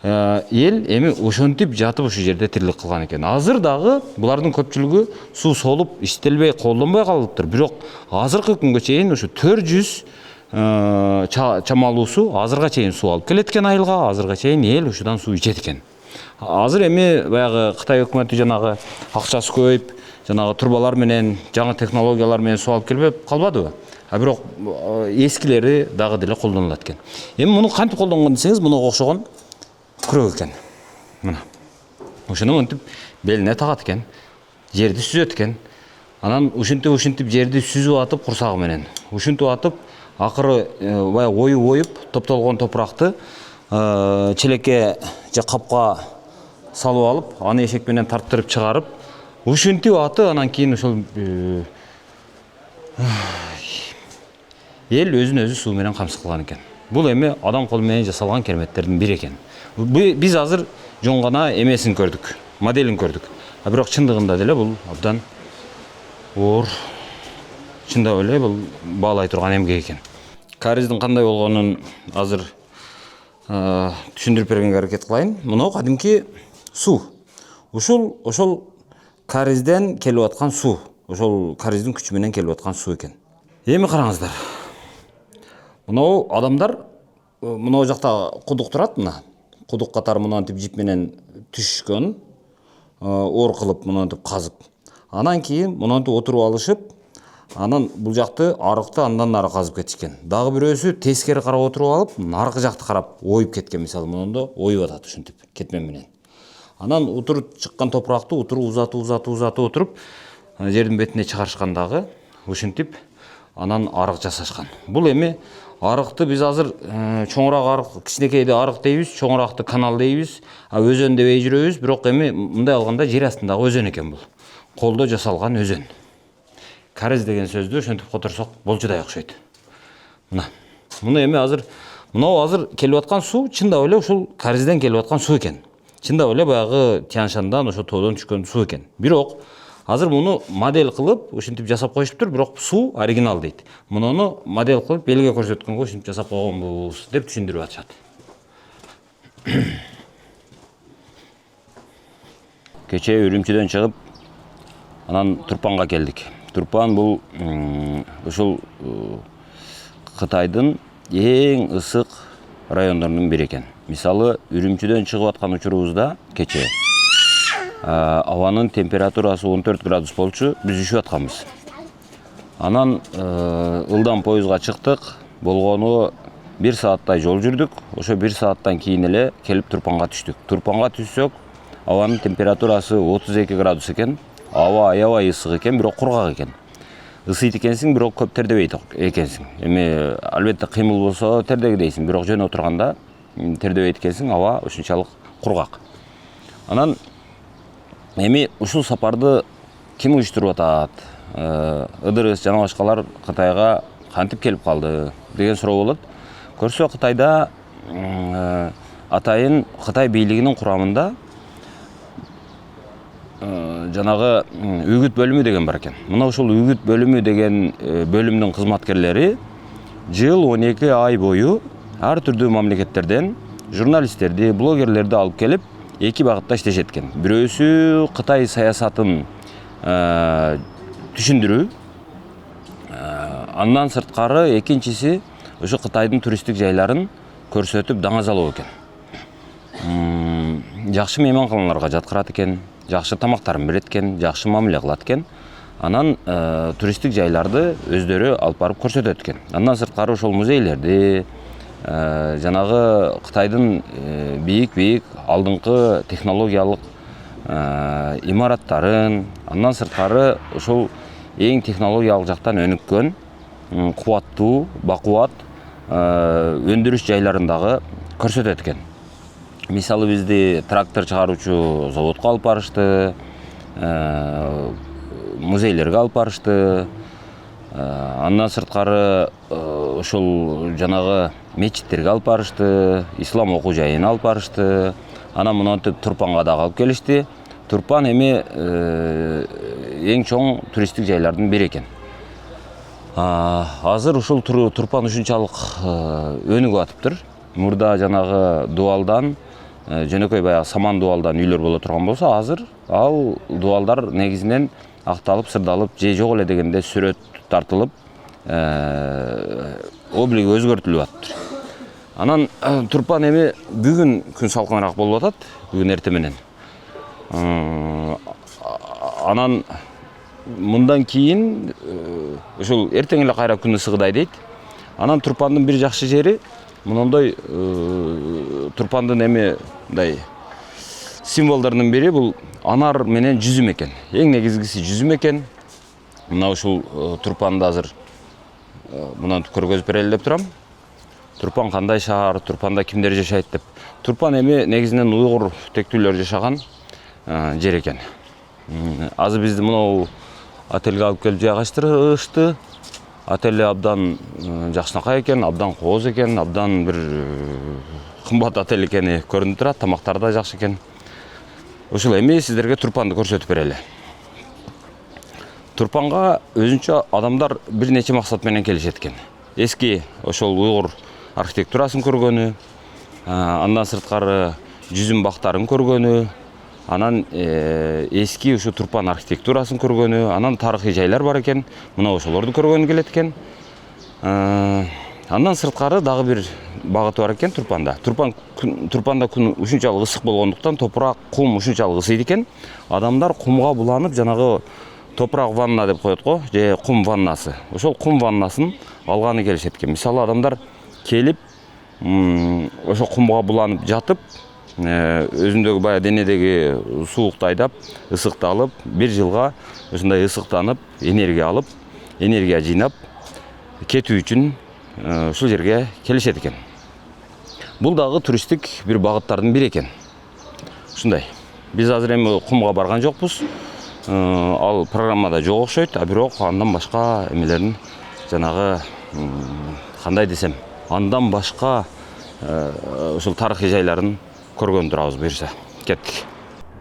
Эл эми ошентип жатып ушу жерде тирилик кылган экен. Азыр дагы булардын көпчүлүгү суу солуп, иштелбей, колдонбой калыптыр. Бирок азыркы күнгө чейин ушу 400 чамалуусу азырга чейин суу алып келет экен айылга. Азырга чейин эл ушудан суу ичет экен. Азыр эми баягы Кытай өкмөтү жанагы акчасы көбөйүп, жанагы турбалар менен, жаңы технологиялар менен суу алып келбеп калбадыбы? Бирок эскилери дагы деле колдонулат экен. Эми муну кантип колдонгон десеңиз, мунуга окшогон күрөк экен. Мына. Ушуну мынтип белине тагат экен. Жерди сүзөт экен. Анан ушинтип жерди сүзүп атып курсагы менен. Ушинтип атып акыры баягы оюп, топтолгон топуракты челекке же капка салып алып, аны эшек менен тарттырып чыгарып, ушинтип аты анан кийин ошол эл өзүн өзү суу менен камсыз кылган экен. Бул эми адам колу менен жасалган кереметтердин бири экен. Биз азыр жон гана эмесин көрдүк, моделин көрдүк. Бирок чындыгында деле бул абдан оор, чындап эле бул баалай турган эмгек экен. Кариздин кандай болгонун азыр түшүндүрүп бергенге аракет кылайын. Мына кадимки суу. Ошол Каризден келип аткан суу. Ошол Кариздин күчү менен келип аткан суу экен. Эми караңыздар. Мынау адамдар мынау жақта құдық тұрады, мына құдық қатары мынантип жипменен түшкөн, ор кылып мынантип казып. Анан кийин мынантип отуруп алышып, анан бул жакты арыкты андан нары казып кетишкен. Дагы бирөөсү тескери карап отуруп алып, аркы жакты карап оюп кеткен, мисалы мынында оюп атат ушинтип кетмен менен. Анан утуруп чыккан топуракты uzatып отуруп жердин бетине чыгарышкандагы ушинтип анан арык жасашкан. Бул эми арыкты биз азыр чоңураак арык, кичинекейди арык дейбиз, чоңуракты канал дейбиз, өзөн дебей жүрөбүз, бирок эми мындай алганда жер астындагы өзөн экен бул. Колдо жасалган өзөн. Карез деген сөздү ошентип которсок болчудай окшойт. Муну эми азыр мынау азыр келип аткан суу чындап эле ушул карезден келип аткан суу экен. Чындап эле баягы Тянь-Шаньдан ошо тоодон түшкөн суу экен. Бирок азыр муну модель кылып ушинтип жасап коюшуптур, бирок суу оригинал дейт. Муну модель кылып элге көрсөткөнгө ушинтип жасап койгонбуз деп түшүндүрүп атышат. Кече Үрүмчүдөн чыгып, анан Турпанга келдик. Турпан бул ушул Кытайдын эң ысык райондорунун бири экен. Мисалы, Үрүмчүдөн чыгып аткан учурубузда кече абанын температурасы 14 градус болчу, биз үшүп атканбыз. Анан ылдам поездга чыктык, болгону 1 сааттай жол жүрдүк. Ошо 1 сааттан кийин эле келип Турпанга түштүк. Турпанга түшсөк, абанын температурасы 32 градус экен. Аба аябай ысык экен, бирок кургак экен. Ысыйт экенсиң, бирок көп тердебейт экенсиң. Эми албетте кыймыл болсо тердегидейсиң, бирок жөн отурганда тердебейт экенсиң, аба ушунчалык кургак. Анан эми ушул сапарды ким уюштуруп атат? Ыдырыс жана башкалар Кытайга кантип келип калды деген суроо болот. Көрсө Кытайда атайын Кытай бийлигинин курамында жанагы үгүт бөлүмү деген бар экен. Мына ушул үгүт бөлүмү деген бөлүмдүн кызматкерлери жыл 12 ай бою ар түрдүү мамлекеттерден журналисттерди, блогерлерди алып келип, эки багытта иштешет экен. Бирөөсү Кытай саясатын түшүндүрүү, андан сырткары экинчиси ошо Кытайдын туристтик жайларын көрсөтүп даңазалоо экен. Жакшы мейманканаларга жаткырат экен, жакшы тамактарын берет экен, жакшы мамиле кылат экен. Анан туристтик жайларды өздөрү алып барып көрсөтөт экен. Андан сырткары ошол музейлерди, жанагы Кытайдын бийик алдыңкы технологиялык имараттарын, андан сырткары ошол эң технологиялык жактан өнүккөн, кубаттуу, бакубат өндүрүш жайларындагы көрсөтөт экен. Мисалы бизди трактор чыгаруучу заводко алып барышты, музейлерге алып барышты. Андан сырткары ошол жанагы мечиттерге алып барышты, ислам окуу жайына алып барышты. Анан мынантип Турпанга дагы алып келишти. Турпан эми эң чоң туристтик жайлардын бири экен. Азыр ушул Турпан ушунчалык өнүгүп атыптыр. Мурда жанагы дуалдан, жөнөкөй баягы саман дуалдан үйлөр боло турган болсо, азыр ал дуалдар негизинен акталып, сырдалып, же жок эле дегенде сүрөт тартылып, облиги өзгөртүлүп атыптыр. Анан Турпан эми бүгүн күн салкыныраак болуп атат, бүгүн эртең менен. Анан мындан кийин ушул эртең эле кайра күн ысыгыдай дейт. Анан Турпандын бир жакшы жери мындай Турпандын эми мындай символдорунун бири бул анар менен жүзүм экен. Эң негизгиси жүзүм экен. Мына ушул Турпанды азыр мынантип көргөзүп берели деп турам. Турпан кандай шаар, Турпанда кимдер жашайт деп. Турпан эми негизинен уйгур тектүүлөр жашаган жер экен. Азыр бизди мынау отельге алып келип жайгаштырышты. Отель абдан жакшынакай экен, абдан кооз экен, абдан бир кымбат отель экени көрүнүп турат, тамактары да жакшы экен. Ушул эми сиздерге Турпанды көрсөтүп берели. Турпанга өзүнчө адамдар бир нече максат менен келишет экен. Эски ошол уйгур архитектурасын көргөнү, андан сырткары жүзүм бактарын көргөнү, анан эски ушу Турпан архитектурасын көргөнү, анан тарыхый жайлар бар экен. Мына ошолорду көргөнү келет экен. Андан сырткары дагы бир багыты бар экен Турпанда. Турпанда күн ушунчалык ысык болгондуктан топурак, кум ушунчалык ысыйт экен. Адамдар кумга буланып, жанагы топурак ванна деп коет го, же кум ваннасы. Ошол кум ваннасын алганы келишет экен. Мисалы адамдар келип, ошо кумга буланып жатып, өзүндөгү баягы денедеги суукту айдап, ысыкты алып, 1 жылга ушундай ысыктанып, энергия алып, энергия жыйнап кетүү үчүн ушул жерге келишет экен. Бул дагы туристтик бир багыттардын бири экен. Ушундай. Биз азыр эми кумга барган жокпуз. Ал программада жок окшойт, а бирок андан башка эмелерин жанагы кандай десем, андан башка ушул тарыхый жайларын көргөн турабыз буюрса. Кеттик.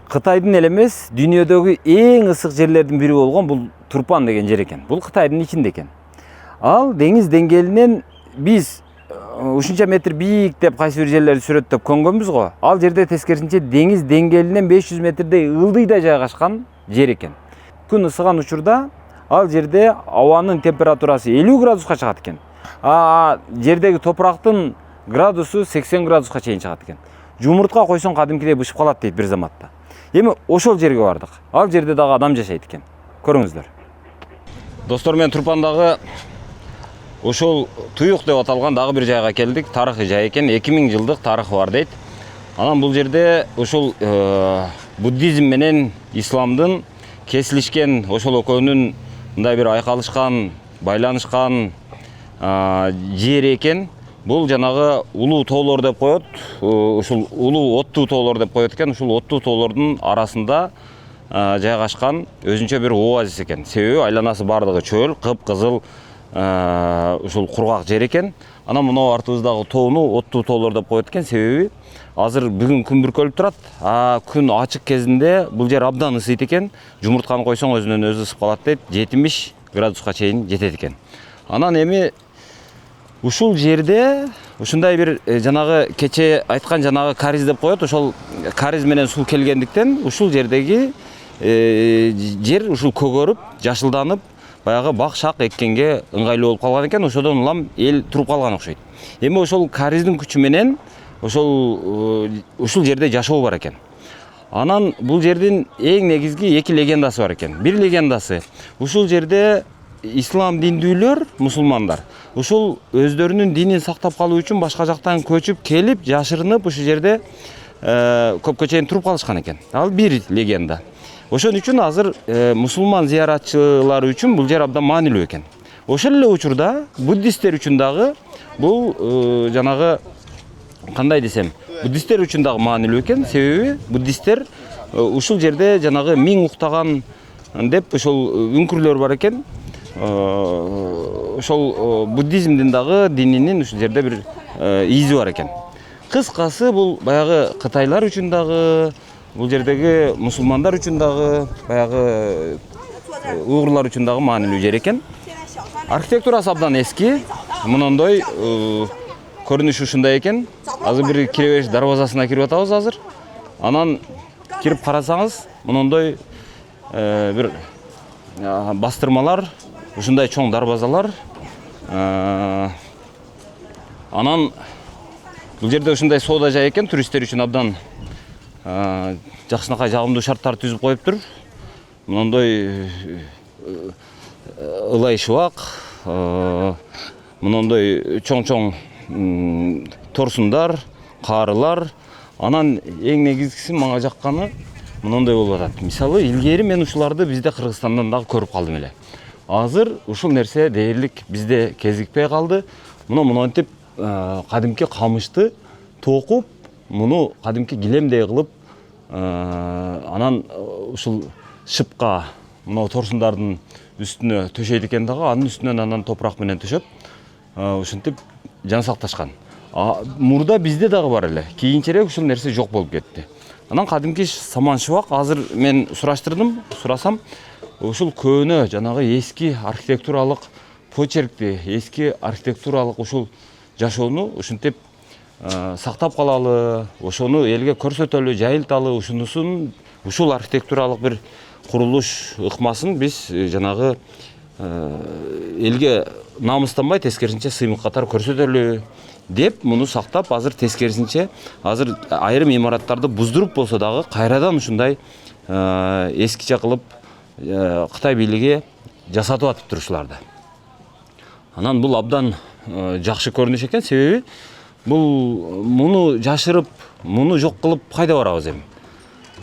Кытайдын эле эмес, дүйнөдөгү эң ысык жерлердин бири болгон бул Турпан деген жер экен. Бул Кытайдын ичинде экен. Ал деңиз деңгээлинен биз ушунча метр бийик деп кайсы бир жерлерди сүрөттөп көнгөнбүз го. Ал жерде тескерисинче деңиз деңгээлинен 500 метрдей ылдыйда жайгашкан жер экен. Күн ысыган учурда ал жерде абанын температурасы 50 градуска чыгат экен. Жердеги топурактын градусу 80 градуска чейин чыгат экен. Жумуртка койсоң кадимкидей бышып калат дейт бир заматта. Эми ошол жерге бардык. Ал жерде дагы адам жашайт экен. Көрүңүздөр. Достор, мен Турпандагы ошол туюк деп аталган дагы бир жайга келдик. Тарыхый жай экен, 2000 жылдык тарыхы бар дейт. Анан бул жерде ошол буддизм менен исламдын кесилишкен, ошол экөөнүн мындай бир айкалышкан, байланышкан жер экен. Бул жанагы улуу тоолор деп коет. Ушул улуу оттуу тоолор деп коет экен. Ушул оттуу тоолордун арасында жайгашкан өзүнчө бир оазис экен. Себеби айланасы бардыгы чөл, кып-кызыл ушул кургак жер экен. Анан мына артыбыздагы тоону оттуу тоолор деп коет экен. Себеби азыр бүгүн күн бүркөлүп турат. Күн ачык кезинде бул жер абдан ысыйт экен. Жумуртканы койсоң өзүнөн өзү ысып калат дейт. 70 градуска чейин жетет экен. Анан эми ушул жерде ушундай бир жанагы кече айткан жанагы кариз деп коет. Ошол кариз менен суу келгендиктен ушул жердеги жер ушул көгөрүп, жашылданып, баягы бак-шак эккенге ыңгайлуу болуп калган экен. Ошодон улам эл туруп калган окшойт. Эми ошол кариздин күчү менен ушул жерде жашоо бар экен. Анан бул жердин эң негизги 2 легендасы бар экен. Бир легендасы ушул жерде ислам диндүүлөр, мусулмандар ушул өздөрүнүн динин сактап калуу үчүн башка жактан көчүп келип, жашырынып ушул жерде көпкө чейин туруп калышкан экен. Ал бир легенда. Ошон үчүн азыр мусулман зыяратчылар үчүн бул жер абдан маанилүү экен. Ошол эле учурда буддисттер үчүн дагы бул жанагы кандай десем, буддисттер үчүн дагы маанилүү экен. Себеби буддисттер ушул жерде жанагы миң уктаган деп ошол үңкүрлөр бар экен. Ошол буддизмдин дагы дининин ушул жерде бир изи бар экен. Кыскасы бул баягы кытайлар үчүн дагы, бул жердеги мусулмандар үчүн дагы, баягы уйгурлар үчүн дагы маанилүү жер экен. Архитектурасы абдан эски. Мындай көрүнүшү ушундай экен. Азыр бир киребеш дарбазасына кирип атабыз азыр. Анан кирип карасаңыз, мындай бир бастырмалар, ушундай чоң дарбазалар. Анан бул жерде ушундай соода жай экен, туристтер үчүн абдан жакшынакай жагымдуу шарттар түзүп коюптур. Мындай ылай шыбак, мындай чоң-чоң торсундар, карылар. Анан эң негизгиси мага жакканы мындай болуп атат. Мисалы, илгери мен ушуларды бизде Кыргызстандан дагы көрүп калдым эле. Азыр ушул нерсе дээрлик бизде кезикпей калды. Мынтип кадимки камышты токуп, муну кадимки килемдей кылып, анан ушул шыпка торсундардын үстүнө төшөйт экен дагы, анын үстүнөн анан топурак менен төшөп, ушинтип жан сакташкан. Мурда бизде дагы бар эле. Кийинчерээк ушул нерсе жок болуп кетти. Анан кадимки саман шыбак, азыр мен сурасам, ушул көөнө жанагы эски архитектуралык почеркти, эски архитектуралык ушул жашоону ушинтип сактап калалы, ошону элге көрсөтөлү, жайылталы, ушул архитектуралык бир курулуш ыкмасын биз жанагы элге намыстанбай тескерисинче сыймык катары көрсөтөлү деп муну сактап, азыр тескерисинче азыр айрым имараттарды буздуруп болсо дагы кайрадан ушундай эскиче кылып Кытай бийлиги жасатып атып турушуларды. Анан бул абдан жакшы көрүнүш экен, себеби бул муну жашырып, муну жок кылып кайда барабыз эми?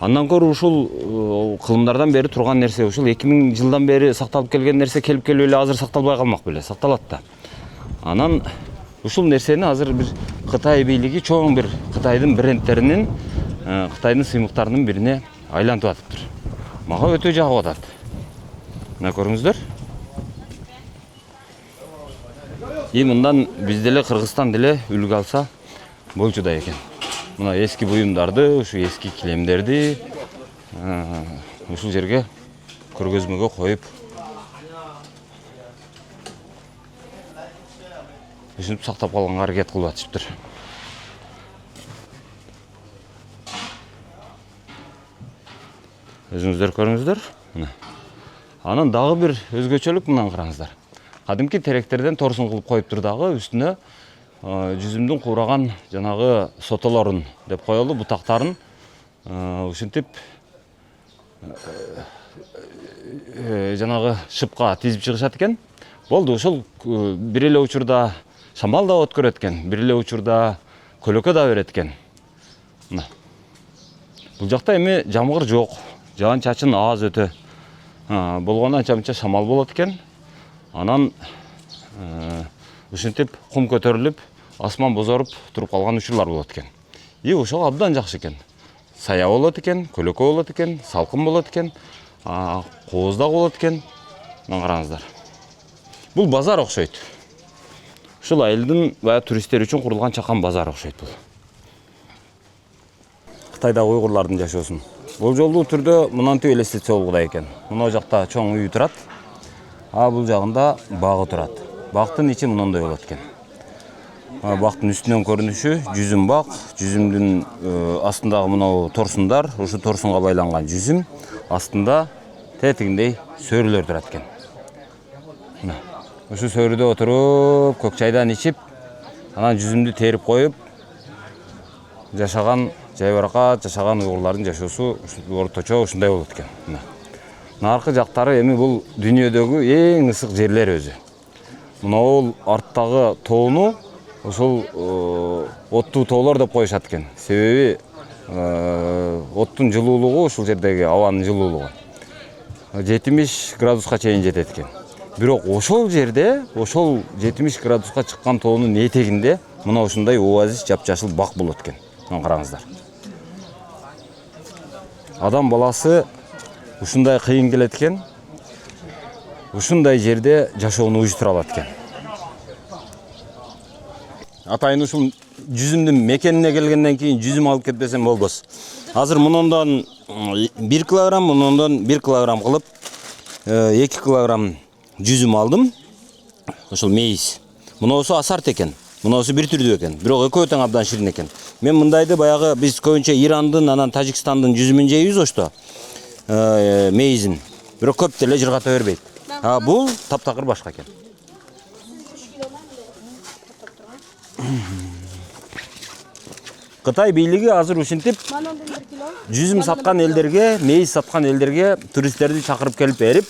Андан көрө ушул кылымдардан бери турган нерсе, ушул 2000 жылдан бери сакталып келген нерсе келип эле азыр сакталбай калмак беле, сакталат да. Анан ушул нерсени азыр бир Кытай бийлиги чоң бир Кытайдын брендтеринин, Кытайдын сыймыктарынын бирине айлантып атыптыр. Мага өтө жагып атат. Мына көрүңүздөр. Мындан биз деле Кыргызстан деле үлгү алса болчу да экен. Мына эски буюмдарды, ушу эски килемдерди ушул жерге көргөзмөгө коюп ушинтип сактап калганга аракет кылып атышыптыр. Өзүңүздөр көрүңүздөр. Анан дагы бир өзгөчөлүк мынаны караңыздар. Кадимки теректерден торсун кылып коюптур дагы, үстүнө жүзүмдүн куураган жанагы сотолорун деп коелу, бутактарын ушинтип жанагы шыпка тизип чыгышат экен. Болду, ошол бир эле учурда шамал да өткөрөт экен, бир эле учурда көлөкө да берет экен. Бул жакта эми жамгыр жок, жаан чачын аз өтө болгондон анча-мынча шамал болот экен. Анан ушинтип кум көтөрүлүп, асман бозоруп туруп калган учурлар болот экен. Ошол абдан жакшы экен. Сая болот экен, көлөкө болот экен, салкын болот экен, кооз да болот экен. Мына караңыздар. Бул базар окшойт. Ушул айылдын бая туристтер үчүн курулган чакан базар окшойт бул. Кытайдагы уйгурлардын жашоосун болжолдуу түрдө мынантип элестетсе болгудай экен. Мына жакта чоң үй турат. Бул жагында багы турат. Бактын ичи мындай болот экен. Бактын үстүнөн көрүнүшү жүзүм бак, жүзүмдүн астындагы мына торсундар, ушу торсунга байланган жүзүм, астында тетигиндей сөрүлөр турат экен. Ушу сөрүдө отуруп, көк чайдан ичип, анан жүзүмдү терип коюп, жашаган, жайбаракат жашаган уйгурлардын жашоосу орточо ушундай болот экен. Наркы жактары эми бул дүйнөдөгү эң ысык жерлер өзү. Мына ол арттагы тоону ошол оттуу тоолор деп коюшат экен. Себеби оттун жылуулугу, ушул жердеги абанын жылуулугу 70 градуска чейин жетет экен. Бирок ошол жерде, ошол 70 градуска чыккан тоонун этегинде мына ушундай оазис жапжашыл бак болот экен. Мына караңыздар. Адам баласы ушундай кыйын келет экен. Ушундай жерде жашоону уюштура алат экен. Атайын ушул жүзүмдүн мекенине келгенден кийин жүзүм алып кетпесем болбос. Азыр мунундан 1 килограмм, мунундан 1 килограмм кылып 2 килограмм жүзүм алдым. Ошол мейиз. Муноосу асарт экен. Муноосу бир түрдүү экен. Бирок экөө тең абдан ширин экен. Мен мындайды баягы биз көбүнчө Ирандын, анан Тажикстандын жүзүмүн жейбиз ошто. Мейизин. Бирок көп деле жыргата бербейт. Бул таптакыр башка экен. Кытай бийлиги азыр ушинтип жүзүм саткан элдерге, мейиз саткан элдерге туристтерди чакырып келип берип,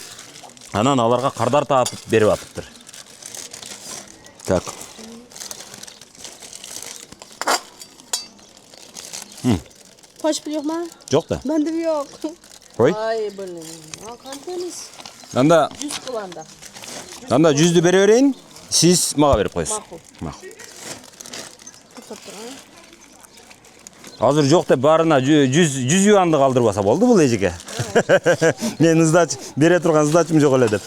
анан аларга кардар таап берип атыптыр. Так. Poşpil yok mu? Yok da. Bende yok. Koy. Ay benim. Kantemiz. Anda Yüz kulanda. anda жүздү бере берейин. Siz мага берип коесуз. Makul. Азыр жок деп баарына 100 юанды калдырбаса болду бул эжеке. Мен ыздач бере турган ыздачым жок эле деп.